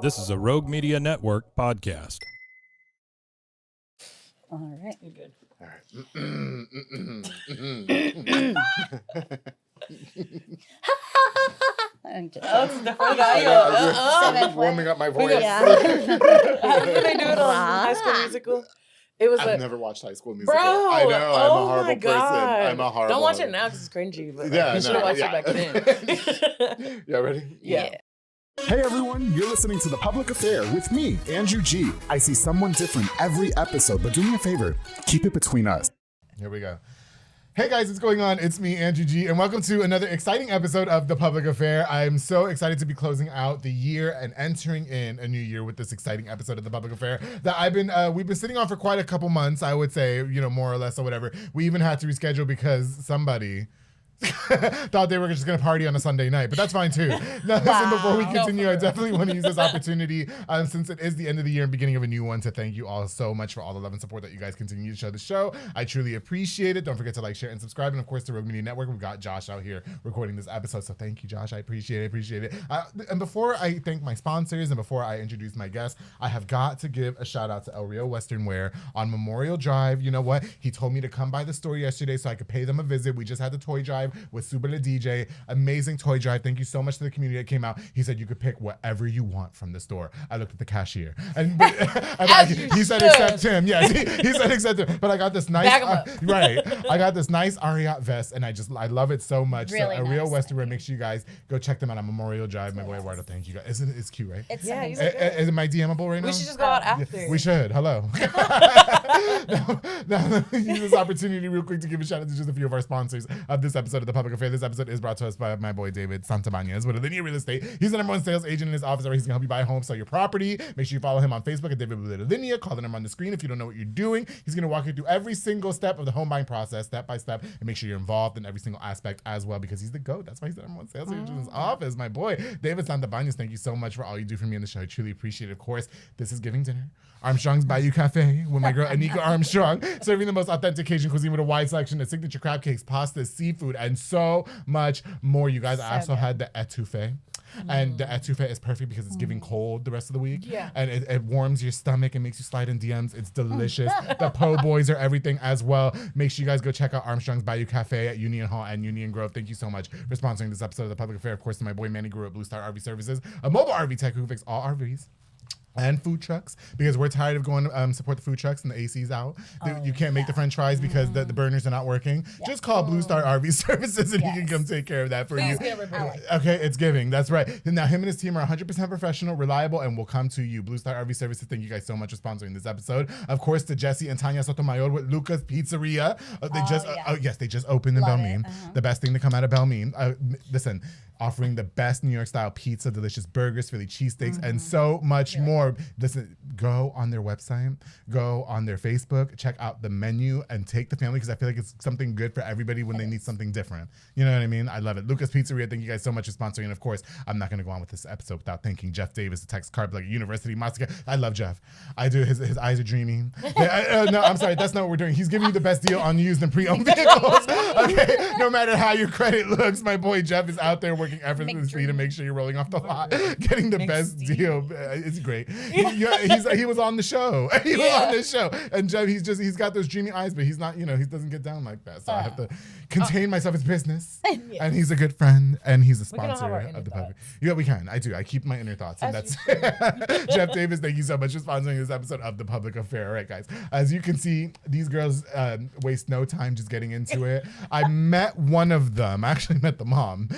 This is a Rogue Media Network podcast. All right, you're good. All right. I'm warming up my voice. Yeah. Did they do it on High School Musical? It was I've like, never watched High School Musical. bro. I know. I'm a oh horrible my person. God. I'm a horrible. Don't watch it now because it's cringy. But Yeah, you should have watched it back then. Yeah, ready? Yeah. Hey everyone, you're listening to The Public Affair with me, Andrew G. I see someone different every episode, but do me a favor, keep it between us. Here we go. Hey guys, what's going on? It's me, Andrew G, and welcome to another exciting episode of The Public Affair. I'm so excited to be closing out the year and entering in a new year with this exciting episode of The Public Affair that we've been sitting on for quite a couple months, I would say, more or less or whatever. We even had to reschedule because somebody thought they were just going to party on a Sunday night, but that's fine too. Now, listen, before we continue, I definitely want to use this opportunity, since it is the end of the year and beginning of a new one, to thank you all so much for all the love and support that you guys continue to show the show. I truly appreciate it. Don't forget to like, share, and subscribe. And of course, the Rogue Media Network, we've got Josh out here recording this episode, so thank you, Josh. I appreciate it. And before I thank my sponsors and before I introduce my guests, I have got to give a shout out to El Rio Western Wear on Memorial Drive. You know what? He told me to come by the store yesterday so I could pay them a visit. We just had the toy drive with Super the DJ. Amazing toy drive. Thank you so much to the community that came out. He said you could pick whatever you want from the store. I looked at the cashier and he said except him. Yes, he said except him. But I got this nice I got this nice Ariat vest and I love it so much. Really so a nice. real Western Wear. Make sure you guys go check them out on Memorial Drive. My boy Eduardo, thank you guys. It's cute, right? It's Yeah, amazing. Is it my DMable right now? We should just go out after. We should. Hello. now, use this opportunity real quick to give a shout out to just a few of our sponsors of this episode of The Public Affair. This episode is brought to us by my boy David Santabanez with Linear Real Estate. He's the #1 sales agent in his office where he's gonna help you buy a home, sell your property. Make sure you follow him on Facebook at David Linear. Call the number on the screen if you don't know what you're doing. He's gonna walk you through every single step of the home buying process, step by step, and make sure you're involved in every single aspect as well, because he's the GOAT. That's why he's the #1 sales agent in his office. My boy David Santabanez, thank you so much for all you do for me in the show. I truly appreciate it. Of course, this is Giving Dinner, Armstrong's Bayou Cafe with my girl Anika Armstrong, serving the most authentic Cajun cuisine with a wide selection of signature crab cakes, pasta, seafood, and so much more. You guys, I also had the etouffee. And the etouffee is perfect because it's giving cold the rest of the week. Yeah. And it warms your stomach and makes you slide in DMs. It's delicious. The po' boys are everything as well. Make sure you guys go check out Armstrong's Bayou Cafe at Union Hall and Union Grove. Thank you so much for sponsoring this episode of The Public Affair. Of course, to my boy Manny Grew at Blue Star RV Services, a mobile RV tech who fix all RVs and food trucks, because we're tired of going support the food trucks and the AC's out. You can't make the french fries because the burners are not working. Just call Blue Star RV Services and he can come take care of that for you. Okay, it's giving. That's right. Now, him and his team are 100% professional, reliable, and will come to you. Blue Star RV Services, thank you guys so much for sponsoring this episode. Of course, to Jesse and Tanya Sotomayor with Luca's Pizzeria. They just opened in Belmine. The best thing to come out of Belmine. Listen, offering the best New York style pizza, delicious burgers, Philly cheesesteaks, and so much more. Listen, go on their website, go on their Facebook, check out the menu, and take the family, because I feel like it's something good for everybody when they need something different. You know what I mean? I love it. Lucas Pizzeria, thank you guys so much for sponsoring. And of course, I'm not going to go on with this episode without thanking Jeff Davis, the text card like University Master. I love Jeff. I do. His eyes are dreaming. No, I'm sorry. That's not what we're doing. He's giving you the best deal on used and pre-owned vehicles. Okay, no matter how your credit looks, my boy Jeff is out there working effortlessly to make sure you're rolling off the lot, getting the best deal. It's great. He was on the show. He was on this show. And Jeff, he's got those dreamy eyes, but he's not, he doesn't get down like that. So I have to contain myself. It's business. And he's a good friend, and he's a sponsor of the public. Yeah, we can. I do. I keep my inner thoughts. And that's Jeff Davis, thank you so much for sponsoring this episode of The Public Affair. All right, guys. As you can see, these girls waste no time just getting into it. I met one of them. I actually met the mom.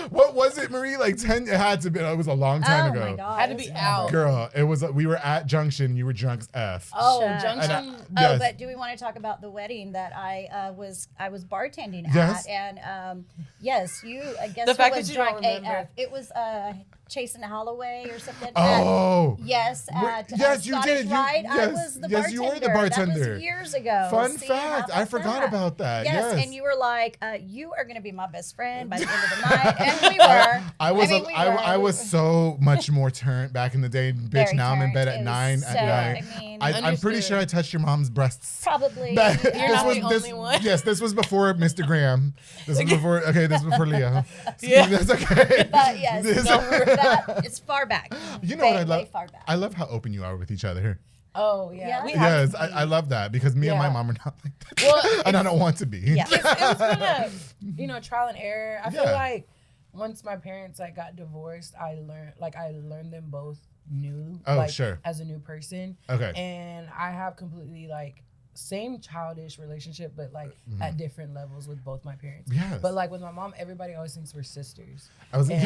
What was it, Marie? Like 10? It had to be. It was a long time ago. My God, Had to be out. Girl, it was. We were at Junction. You were drunk as F. Oh, Shut Junction. Yes. But do we want to talk about the wedding that I was bartending Yes. at? And yes, I guess The who fact was that you don't drunk remember. AF. It was Chasen Holloway or something. Oh. Yes, at yes, you Scottish did. Rite, I Yes, was the bartender. yes, you were the bartender. That was years ago. Fun See, how fact. about I forgot about that. Yes, Yes. and you were like, you are going to be my best friend by the end of the night. And we were. I was so much more turned back in the day. Bitch, Very now I'm in turned. bed It at was 9 so, at night. I mean, I'm pretty sure I touched your mom's breasts. Probably. You're not the only one. Yes, this was before Mr. Graham. This was before Leo. Yeah. That's okay. But yes, it's far back. You know what I love? Way far back. I love how open you are with each other. Oh, yeah. Yeah. We have Yes, to be. I love that because me and my Yeah. mom are not like that. Well, and I don't want to be. Yeah. It's been a trial and error. I feel Yeah. like once my parents got divorced, I learned them both new. Oh, sure. As a new person. Okay. And I have completely same childish relationship, but at different levels with both my parents. Yes. But with my mom, everybody always thinks we're sisters. I was And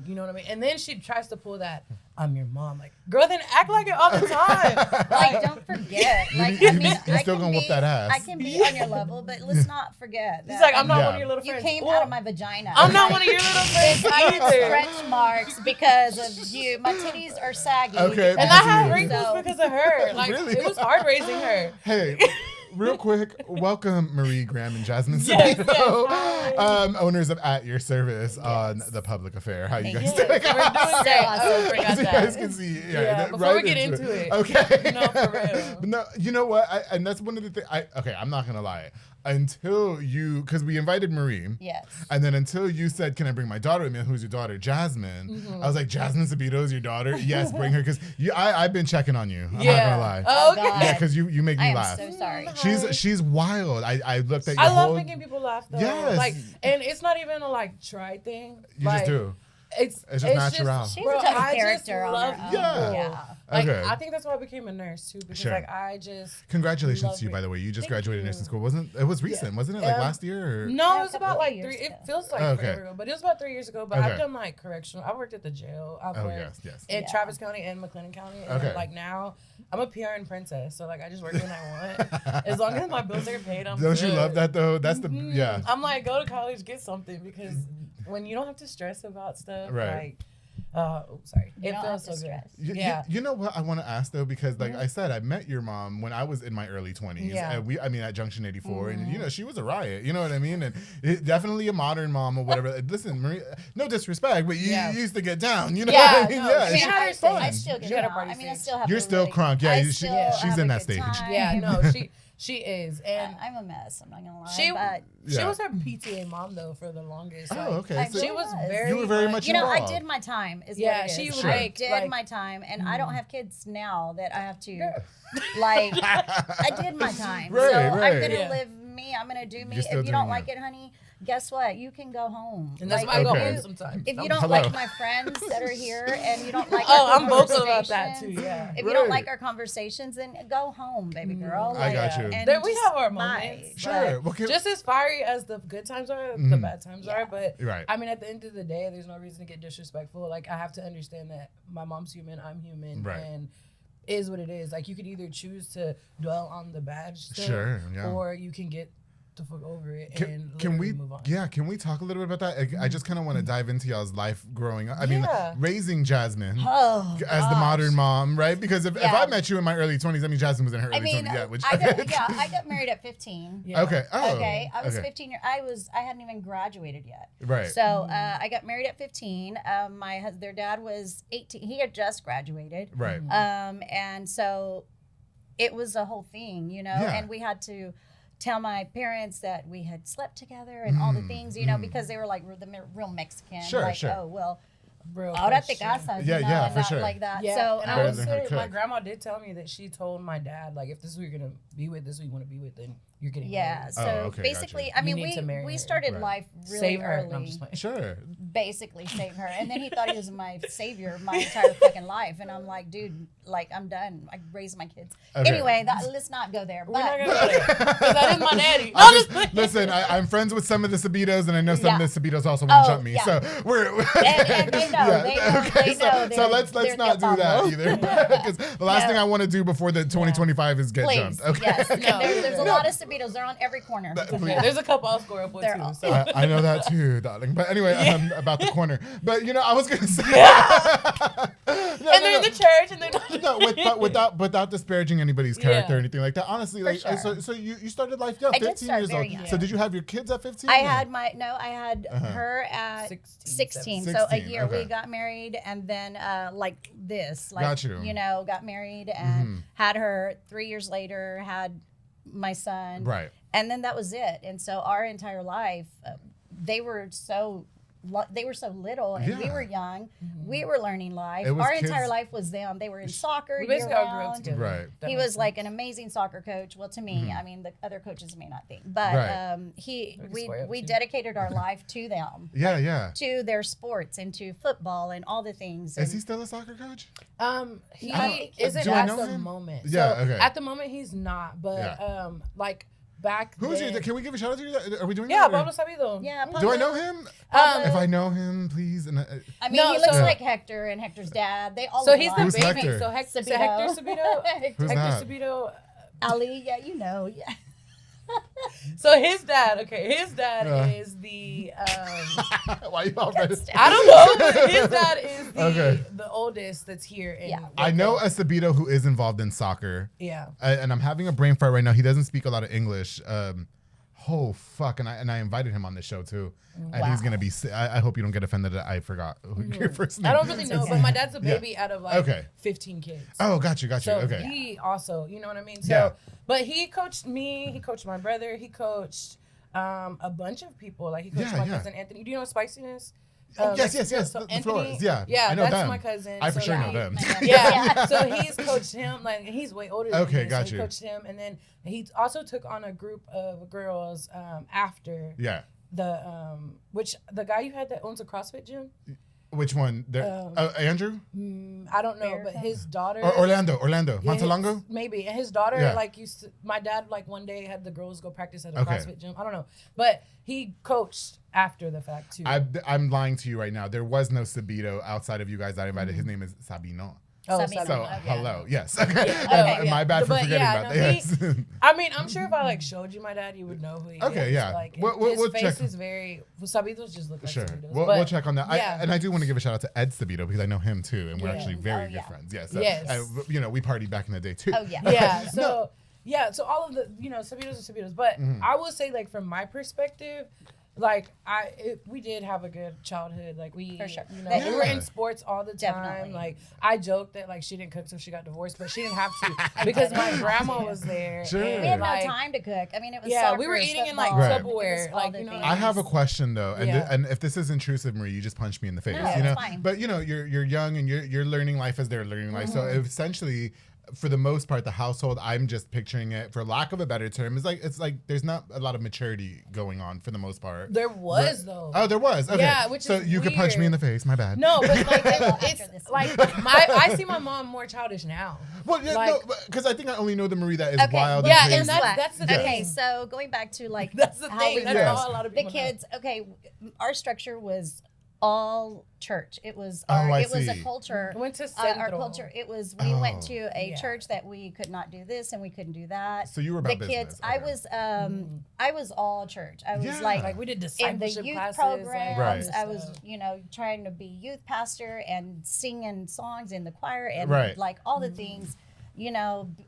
you know what I mean? And then she tries to pull that, I'm your mom. Girl, then act like it all the time. Don't forget. You're still gonna whoop that ass. I can be on your level, but let's not forget. He's that I'm not Yeah. one of your little You friends. came Well, out of my vagina. I'm not one of your little friends I have either. stretch marks because of you. My titties are saggy. Okay, And I had So- wrinkles because of her. Really? It was hard raising her. Hey, real quick, welcome Marie, Graham, and Jasmine Yes, Sabido, yes, owners of At Your Service on The Public Affair. How you guys Yes, doing? we're doing great. awesome. I forgot As you guys that. can see, Yeah, before right we get into it. Okay. No, for real. But no, you know what? And that's one of the things. Okay, I'm not gonna lie. Until because we invited Marie. Yes. And then until you said, "Can I bring my daughter with me?" Who's your daughter? Jasmine. I was like, Jasmine Sabido is your daughter? Yes, bring her because I've been checking on you. I'm not gonna lie. Oh, God. okay. Yeah, because you make me I am laugh. so sorry. She's wild. I looked at your I whole. love making people laugh though. Yes. And it's not even a try thing. You just do. It's just natural. She's bro, a type of I character just on love her own. Yeah. Yeah. Okay. I think that's why I became a nurse too, because Sure. I just Congratulations love to you, by the way. You just Thank graduated you. nursing school, wasn't it? It was recent, wasn't it? Like last year? Or? no, Yeah, it was a couple about of years 3. It ago. feels like Okay. forever ago, but it was about 3 years ago. But Okay. I've done correctional. I worked at the jail. I've Oh, worked yes. in Yeah. Travis County and McLennan County. And Okay. then, now I'm a PRN princess, so I just work when I want. As long as my bills are paid, I'm Don't you good. love that though? That's the yeah. I'm go to college, get something, because when you don't have to stress about stuff, Right. sorry, You it don't feels have so to good. stress. Yeah. You know what I want to ask though, because like I said, I met your mom when I was in my early 20s. Yeah. And at Junction 84, and she was a riot. You know what I mean? And definitely a modern mom or whatever. Listen, Marie, no disrespect, but you used to get down. You know Yeah, what I mean? no, yeah, she she- had her I stage. still get She had her down. party I mean, I stage. still have You're a still really- crunk. Yeah, I she- still she's have in a that good stage. time. Yeah, no, she is, and I'm a mess. I'm not gonna lie. she but Yeah. was her PTA mom though for the longest. Oh, okay. I So She was was. very. You were very much you know, I involved. did my time. Is Yeah, what it she is. was I did my time, and I don't have kids now that I have to. I did my time. Right, so right. I'm gonna Yeah. live me. I'm gonna do me. You're still If you don't doing like you. it, honey, guess what? You can go home. And that's Like, why I go Okay. home sometimes. If you don't Hello. like my friends that are here and you don't like Oh, our I'm vocal about that too. conversations, Yeah. If you don't Right. like our conversations, then go home, baby girl. I got you. and There we just have our bye. moments. Sure. but Okay. Just as fiery as the good times are, the bad times are. But Right. I mean, at the end of the day, there's no reason to get disrespectful. I have to understand that my mom's human, I'm human, Right. and is what it is. You could either choose to dwell on the bad stuff, Sure, yeah. or you can get the fuck over it and Can we move on. can we talk a little bit about that? I just kind of want to dive into y'all's life growing up. I mean, Yeah. raising Jasmine Oh, as the gosh. modern mom, right? Because if Yeah. I met you in my early 20s, I mean, Jasmine was in her early I mean, 20s. Yeah, which, I got married at 15. Yeah. Okay. Oh, Okay, I was okay. 15 years. I hadn't even graduated yet. Right. So I got married at 15. Their dad was 18. He had just graduated. Right. And so it was a whole thing, Yeah. and we had to tell my parents that we had slept together and all the things, because they were like real Mexican. Sure, like, sure. oh, well, Real ahora te Christian. casas. Yeah, yeah, and for that, sure. like that. Yeah, So and I Better would than her say my cook. grandma did tell me that she told my dad, if this is who you're gonna be with, this is who you want to be with, then you're getting yeah, married. so okay, basically, gotcha. I mean, You need to marry we her. started Right. life really Save her. early. No, I'm just playing. Sure. Basically save her, and then he thought he was my savior my entire fucking life, and I'm like, dude, I'm done. I raised my kids. Okay. Anyway, let's not go there. We're not But gonna go there, 'cause that is my daddy. No, I just just- listen, I'm friends with some of the Sabidos, and I know some Yeah. of the Sabidos also want to Oh, jump me. yeah. So we're and they know, Yeah, they know, okay, they know. so let's they're not do that Pablo. either, because the last No. thing I want to do before the 2025 is get Please, jumped. Okay. yes. And No. there's a lot of Sabidos. They're on every corner. yeah, there's a couple I'll score up with They're too. all- So. I know that too, darling. But anyway, about the corner. But I was gonna say. And they're in the church, and they're not. No, without disparaging anybody's character or Yeah. anything like that. Honestly, For like sure. so you started life young, I did 15 start years very old. young. So did you have your kids at 15? I had her at 16. So a 16, year okay. we got married, and then like Got you. got married and had her. 3 years later, had my son. Right. And then that was it. And so our entire life, they were so little, and we Yeah. were young. We were learning life. It was Our kids- entire life was them. They were in soccer We basically all grew up year-round. together. Right. That He makes was like an amazing soccer coach. Well, to me, I mean, the other coaches may not think, but Right. we dedicated our life to them, Yeah. to their sports and to football and all the things. Is And he still a soccer coach? He I- isn't Do I at know the him? moment. Yeah, So okay. at the moment he's not, but Yeah. like back Who's then, your? Can we give a shout out to you? Are we doing yeah, that? or- Pablo Sabido. yeah, Do I Pablo- know him? Um, If I know him, please. And I mean, No, he looks so- like Hector and Hector's dad. They all So look he's alike. the Who's baby. Hector? So Hector Sabido. Sabido. Who's Hector that? Sabido. Ali, yeah, you know, yeah. So his dad Yeah. is the Why you all ready? I don't know. His dad is Okay. the oldest that's here. In Yeah. I know a Sabido who is involved in soccer. Yeah. And I'm having a brain fart right now. He doesn't speak a lot of English. Oh fuck! And I invited him on the show too, and he's Wow. gonna be. I hope you don't get offended that I forgot who your first name. I don't really know, okay. but my dad's a Yeah. baby out of like Okay. 15 kids. Oh, got you. So Okay. he also, you know what I mean? So, Yeah. but he coached me. He coached my brother. He coached a bunch of people. Like he coached Yeah, my yeah. cousin Anthony. Do you know Spiciness? Oh, yes. So The Anthony, Flores. Yeah. yeah, I know that's them. my cousin. I for So sure know he- them. Yeah. So he's coached him. Like he's way older than Okay, me. got so you. He coached him, and then he also took on a group of girls after Yeah. the which the guy you had that owns a CrossFit gym. Which one? Andrew I don't know, Bear but Cup? his daughter. or Orlando? Yeah, Montalongo? maybe. And his daughter, Yeah. like, used to, my dad, like, one day had the girls go practice at a Okay. CrossFit gym. I don't know. But he coached after the fact, too. I'm lying to you right now. There was no Sabido outside of you guys that I invited. His name is Sabino. Sabino. So Okay. hello, yes. Okay, Okay, yeah. my bad for But, forgetting yeah, about no, that. he- Yes. I mean, I'm sure if I, like, showed you my dad, you would know who he is. Okay, yeah. Like, We'll his check. face is very... Well, Sabido's just look like Sure, Sabido's. we'll but, check on that. yeah. And I do want to give a shout out to Ed Sabido because I know him too, and we're Yeah. actually very Oh, good yeah. friends. Yes, Yes. you know, we partied back in the day too. Oh yeah. Yeah, so... Yeah, so all of the, you know, Sabidos and Sabidos. But Mm-hmm. I will say, like, from my perspective... Like we did have a good childhood. Like we, For sure. you know, Yeah. we were in sports all the time. Definitely. Like I joked that like she didn't cook so she got divorced, but she didn't have to because my grandma was there. Sure. and, We had like, no time to cook. I mean, it was Yeah, soccer, we were eating in, like, football, Right. it was Tupperware, all like, the you know. things. I have a question though, and Yeah. and if this is intrusive, Marie, you just punch me in the face. No, you know, it's fine. but you know, you're young and you're learning life as they're learning life. So essentially, for the most part, the household, I'm just picturing it, for lack of a better term, is like it's like there's not a lot of maturity going on for the most part. There was though. Oh, there was. Okay. Yeah, which so is you could punch me in the face. My bad. No, but like After it's this. like I see my mom more childish now. Well, yeah, like- no, because I think I only know the Marie that is Okay, wild. Yeah, and and crazy. that's the Okay, thing. so going back to like That's the how thing. we That's Yes. all a lot of the people know. kids. Okay, our structure was all church. It was Oh, I it was a see. culture. I went to Our Central. culture. It was we went Oh. to a Yeah. church that we could not do this and we couldn't do that. So you were the about kids. business. I was all church. I was Yeah. Like we did in the discipleship youth classes. programs. Right. I was, trying to be youth pastor and singing songs in the choir and Right. like all the things,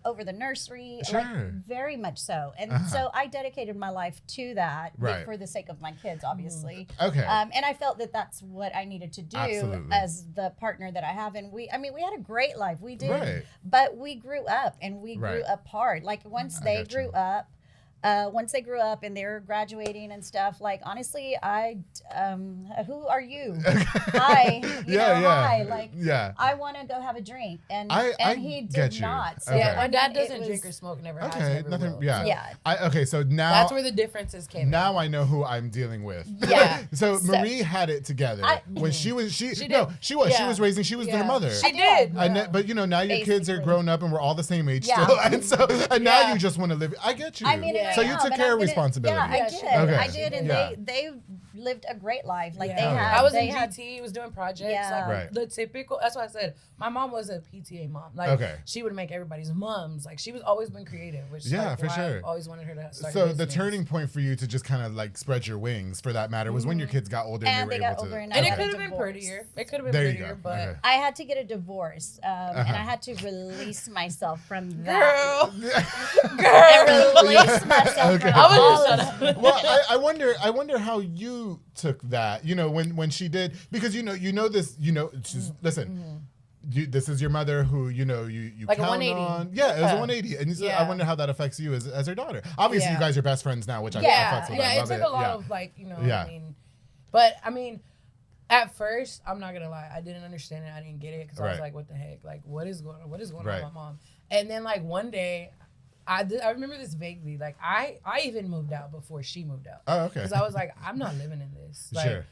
over the nursery, Sure. like very much so. And so I dedicated my life to that Right. for the sake of my kids, obviously. Okay. And I felt that that's what I needed to do Absolutely. as the partner that I have. And we had a great life. We did, Right. but we grew up and we grew Right. apart. Like once I they gotcha. grew up, and they were graduating and stuff, like honestly, who are you? Hi, hi, like yeah. I want to go have a drink, and I he did get you. not. So, Okay. Yeah, my I dad mean, it doesn't was- drink or smoke. Never has. Okay, Never nothing. will. Yeah. Yeah. Okay, so now That's where the differences came. now I know who I'm dealing with. Yeah. So So- Marie had it together when she was She was Yeah. raising. She was their mother. She Yeah. did. But now your kids are Basically. grown up and we're all the same age Yeah. still, and now Yeah. you just want to live. I get you. I mean, Yeah. so I you know, took but care I'm of gonna- responsibility. Yeah, I Yeah, did. she did. Okay. I did, and Yeah. they lived a great life. Like Yeah. they Oh, yeah. had. I was they in had, GT, was doing projects, Yeah. like Right. the typical. That's why I said my mom was a PTA mom. Like Okay. she would make everybody's mums. Like she was always been creative, which Yeah, like, for why sure. I've always wanted her to start. So a the business. turning point for you to just kind of like spread your wings, for that matter, was when your kids got older and And they they were got able older to. and and I it got a could have been divorce. prettier. It could have been There you prettier, go. but Okay. I had to get a divorce, and I had to release myself from that. girl, And release myself Okay. from I was all just of trying to- Well, I wonder how you took that. You know, when she did, because you know this. You know, she's, listen. This is your mother who you Like a count 180. on. Yeah, it was a Yeah. 180, and so I Yeah. wonder how that affects you as her daughter. Obviously, you Yeah. guys are best friends now, which I yeah, fucks with. yeah. I It love took a lot of like Yeah. I mean, but I mean, at first, I'm not gonna lie, I didn't understand it. I didn't get it because I was Right. like, what the heck? Like, what is going on? What is going Right. on with my mom? And then like one day, I remember this vaguely. Like I even moved out before she moved out. Oh, okay. Because I was like, I'm not living in this. Like, Sure.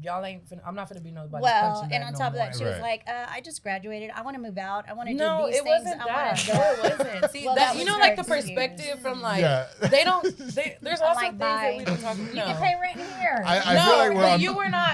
y'all ain't. I'm not gonna be nobody's Well, punching and bag on no top of more. that, she was Right. like, "I just graduated. I want to move out. I want to No, do these it things. wasn't I that. wanna No, it wasn't. See, Well, that, that you was know, her like the excuse. perspective from like Yeah. There's I'm also like, things bye. that we don't talk about. You can pay rent here." I No, feel like we're but on.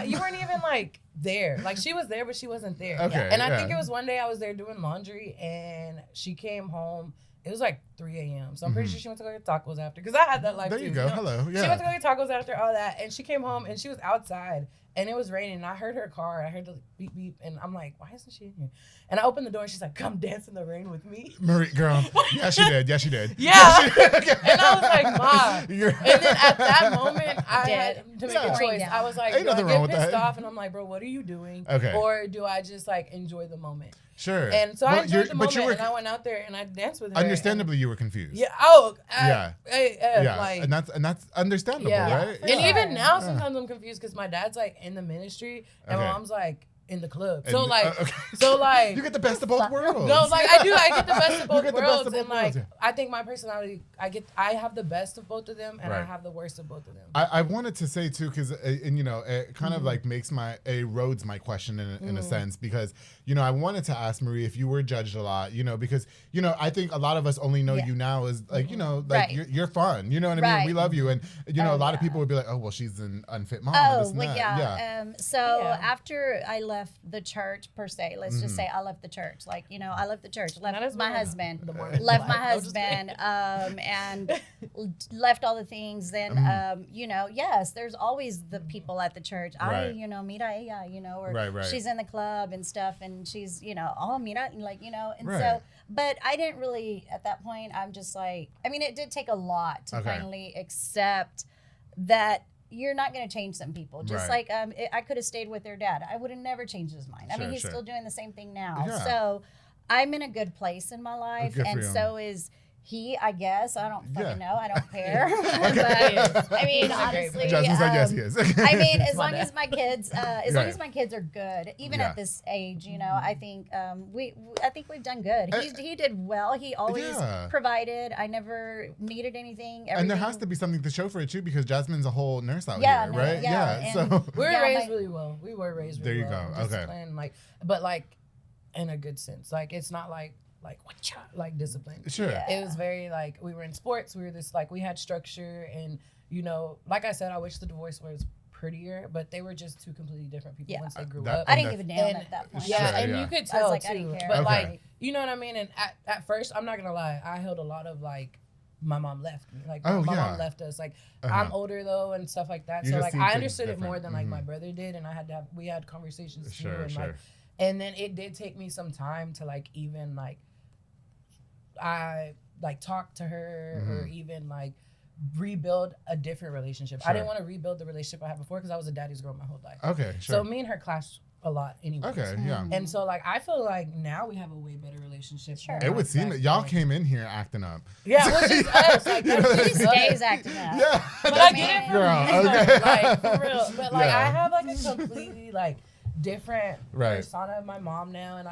you weren't even like there. Like she was there, but she wasn't there. Okay, And I yeah. think it was one day I was there doing laundry and she came home. It was like 3 a.m. So I'm pretty sure she went to go get tacos after. Because I had that life There too. you go. know? Hello. She Yeah. went to go get tacos after all that. And she came home and she was outside. And it was raining. And I heard her car. I heard the beep beep. And I'm like, why isn't she in here? And I opened the door and she's like, come dance in the rain with me. Marie, girl. Yeah, she did. Yeah, she did. Yeah. she did. Okay. And I was like, Ma. You're- And then at that moment, I Dead. had to make Yeah. a choice. I was like, Ain't do I nothing get wrong with pissed that. off? And I'm like, bro, what are you doing? Okay. Or do I just like enjoy the moment? Sure. And so I Well, enjoyed the but moment, you were, and I went out there and I danced with her. understandably, you were confused. And, yeah. Oh. Yeah. Yeah, Like, and that's understandable, yeah. right? And Yeah. even now, Yeah. sometimes I'm confused because my dad's like in the ministry and Okay. my mom's like in the club. And- So like, okay. so like. You get the best of both worlds. No, like I do. I get the best of You both get the best worlds, of both and like worlds, yeah. I think my personality, I have the best of both of them, and I Right. have the worst of both of them. I wanted to say too, because and you know, it kind of like makes erodes my question in a sense, because you know, I wanted to ask Marie if you were judged a lot, you know, because you know, I think a lot of us only know Yeah. you now as like, you know, like Right. you're fun, you know what I mean? Right. We love you, and you know, Oh, a lot of yeah. people would be like, oh, well, she's an unfit mom. and this Oh, and well, that. yeah. So Yeah. after I left the church, per se, let's Mm-hmm. just say I left the church. Like, you know, I left the church, That is left my one of husband, the more- left my I'm just kidding. husband, and left all the things. Then, Mm-hmm. you know, yes, there's always the people at the church. Right. You know, mira ella, you know, or Right, right. she's in the club and stuff, and she's, you know, oh, mira, like, you know, and Right. so, but I didn't really, at that point, I'm just like, I mean, it did take a lot to Okay. finally accept that you're not going to change some people. Just Right. like I could have stayed with their dad. I would have never changed his mind. I mean, Sure, he's sure. still doing the same thing now. Yeah. So I'm in a good place in my life. Good for And you. so is he, I guess. I don't Yeah. fucking know. I don't care. Yes. But I mean, He's a great honestly, Jasmine's like, yes, he is. I mean, as My long dad. as my kids, as long as my kids are good, even Yeah. at this age, you know, I think I think we've done good. He did well. He always Yeah. provided. I never needed anything. And there has Everything- to be something to show for it too, because Jasmine's a whole nurse out Yeah, here, no, right? yeah, So and- We were Yeah, raised my- really well. We were raised There really you well. go. Okay. Disciplined, like, but like in a good sense. Like it's not like whatcha, like discipline. sure. Yeah. It was very like we were in sports. We were this like we had structure, and you know, like I said, I wish the divorce was prettier, but they were just two completely different people Yeah. once they grew That- up. I didn't give a damn And- at that point. Yeah, Sure, and yeah. you could I was tell like, too. I didn't care. But Okay. like, you know what I mean? And at first, I'm not gonna lie, I held a lot of like, my mom left me. Like Oh, my yeah. mom left us. Like Uh-huh. I'm older though and stuff like that. You So just like seem I things understood it more different. than like my Mhm. brother did, and we had conversations too. Sure, And sure. like, and then it did take me some time to like even like I like talk to her or even like rebuild a different relationship. I Sure. didn't want to rebuild the relationship I had before because I was a daddy's girl my whole life. Okay, So sure. me and her clashed a lot anyway. Okay, yeah. And so like I feel like now we have a way better relationship. Sure. than It would seem back that y'all then. came in here acting up. Yeah, which is us. Like You know, that's He just stays us. acting up. Yeah. But I get it from Girl, you, though, okay. like for real. But like Yeah. I have like a completely like different Right. persona of my mom now, and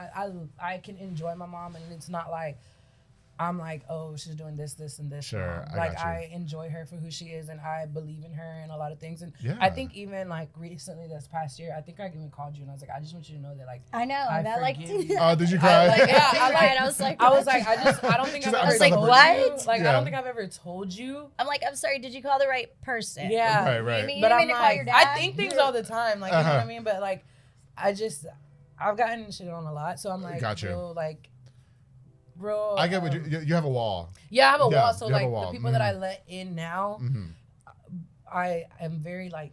I can enjoy my mom, and it's not like I'm like, oh, she's doing this, and this. Sure, now. Like, got you. I enjoy her for who she is, and I believe in her and a lot of things. And Yeah. I think even like recently, this past year, I think I even called you and I was like, I just want you to know that like I know. I that like. forgive you. Oh, did you cry? I was like, I don't think She's I've like, ever I told what? you. Like, Yeah. I don't think I've ever told you. I'm like, I'm sorry. Did you call the right person? Yeah. Right. You mean, But you I'm mean to call your like, dad? I think things all the time, like, you know what Uh-huh. I mean? But like, I've gotten shit on a lot, so I'm like, Got you. bro, I get what you have a wall. yeah, I have a Yeah, wall. So you have like a wall. the people that I let in now, Mm-hmm. I am very like,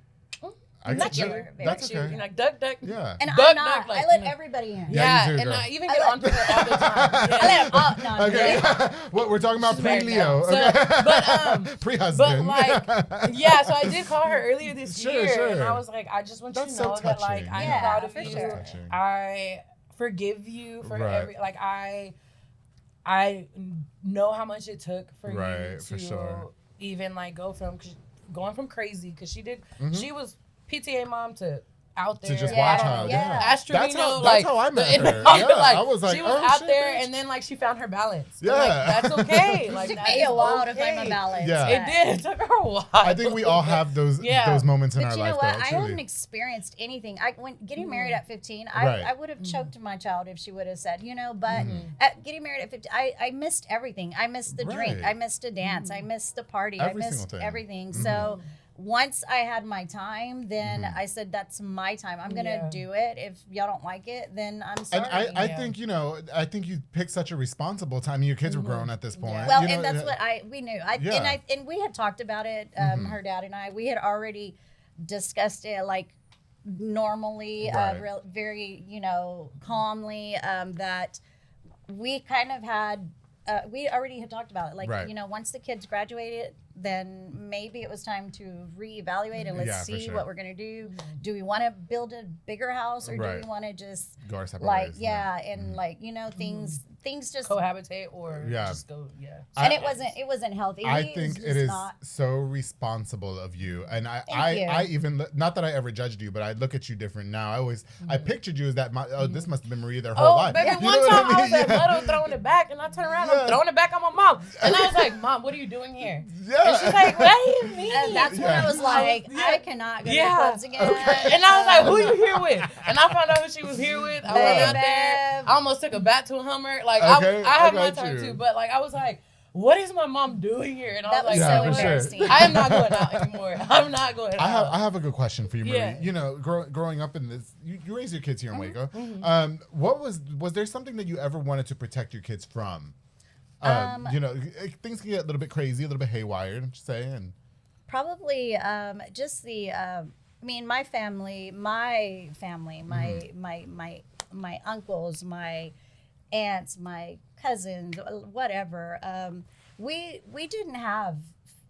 I Not get you. you. Very That's you know, okay. like duck. Yeah. And Duck, I'm not. duck, like, I let you know. everybody in. Yeah, you do, and girl. I even I get let- onto her all the time. I Yeah. let him up. No, I'm Okay. kidding. What we're talking about She's married pre-Leo. now. So, Okay. but Pre-husband. like, yeah. So I did call her earlier this Sure, year, sure. and I was like, I just want That's you to so know that like touching. I'm Yeah, proud of for you. sure. Touching. I forgive you for Right. every like I know how much it took for Right, you for to sure. even like going from crazy because Mm-hmm. she was PTA mom to out there To just Yeah, watch how. yeah. Yeah. Ask That's Trevino, how, like that's how I met the- her. like, Yeah. I was like, she was oh, out shit, there bitch. and then like she found her balance. But, Yeah. like, that's okay. Like Took that me is a while to okay. find my balance. Yeah. It did. It took her a while. I think we all have those Yeah. those moments in But our you know life, what? though. I Truly. hadn't experienced anything. When getting married at 15, Right. I would have choked my child if she would have said, but Mm-hmm. at getting married at 15, I missed everything. I missed the drink. Right. I missed a dance. I missed the party. Every I single missed thing. everything. Mhm. So once I had my time, then Mm-hmm. I said, that's my time. I'm going to Yeah. do it. If y'all don't like it, then I'm sorry. And I Yeah. think, I think you picked such a responsible time. Your kids were grown at this point. Yeah. Well, You know, and that's what we knew. Yeah. And we had talked about it. Her dad and I. We had already discussed it like normally, Right. very calmly. That we kind of had. We already had talked about it. Like Right. once the kids graduated, then maybe it was time to reevaluate and let's Yeah, for see sure. what we're gonna do. Do we want to build a bigger house or Right. do we want to just Go our separate like ways. and like things just cohabitate or Yeah. just go. Yeah. and it wasn't healthy. I He was think just it is not. so responsible of you, and you. I even not that I ever judged you, but I look at you different now. I pictured you as that. This must have been Marie their whole Oh, life. baby, You know one what time I was mean? at Lotto throwing it back, and I turned around, Yeah. I'm throwing it back on my mom. And I was like, Mom, what are you doing here? Yeah. And she's like, what do you mean? And that's when I was like, Yeah. I cannot go to Yeah. clubs again. And I was like, who you here with? And I found out who she was here with. I went out Babe. there. I almost took a bat to a Hummer. Like, Okay, I had I my got time you. too. But, like, I was like, what is my mom doing here? And I That was was like, Yeah, so for sure. embarrassing. I am not going out anymore. I'm not going out. I have a good question for you, Marie. Yeah. Growing up in this, you raise your kids here in Waco. Mm-hmm. What was there something that you ever wanted to protect your kids from? Things can get a little bit crazy, a little bit haywire. I'm just saying. Probably just the. My family, my uncles, my aunts, my cousins, whatever. We didn't have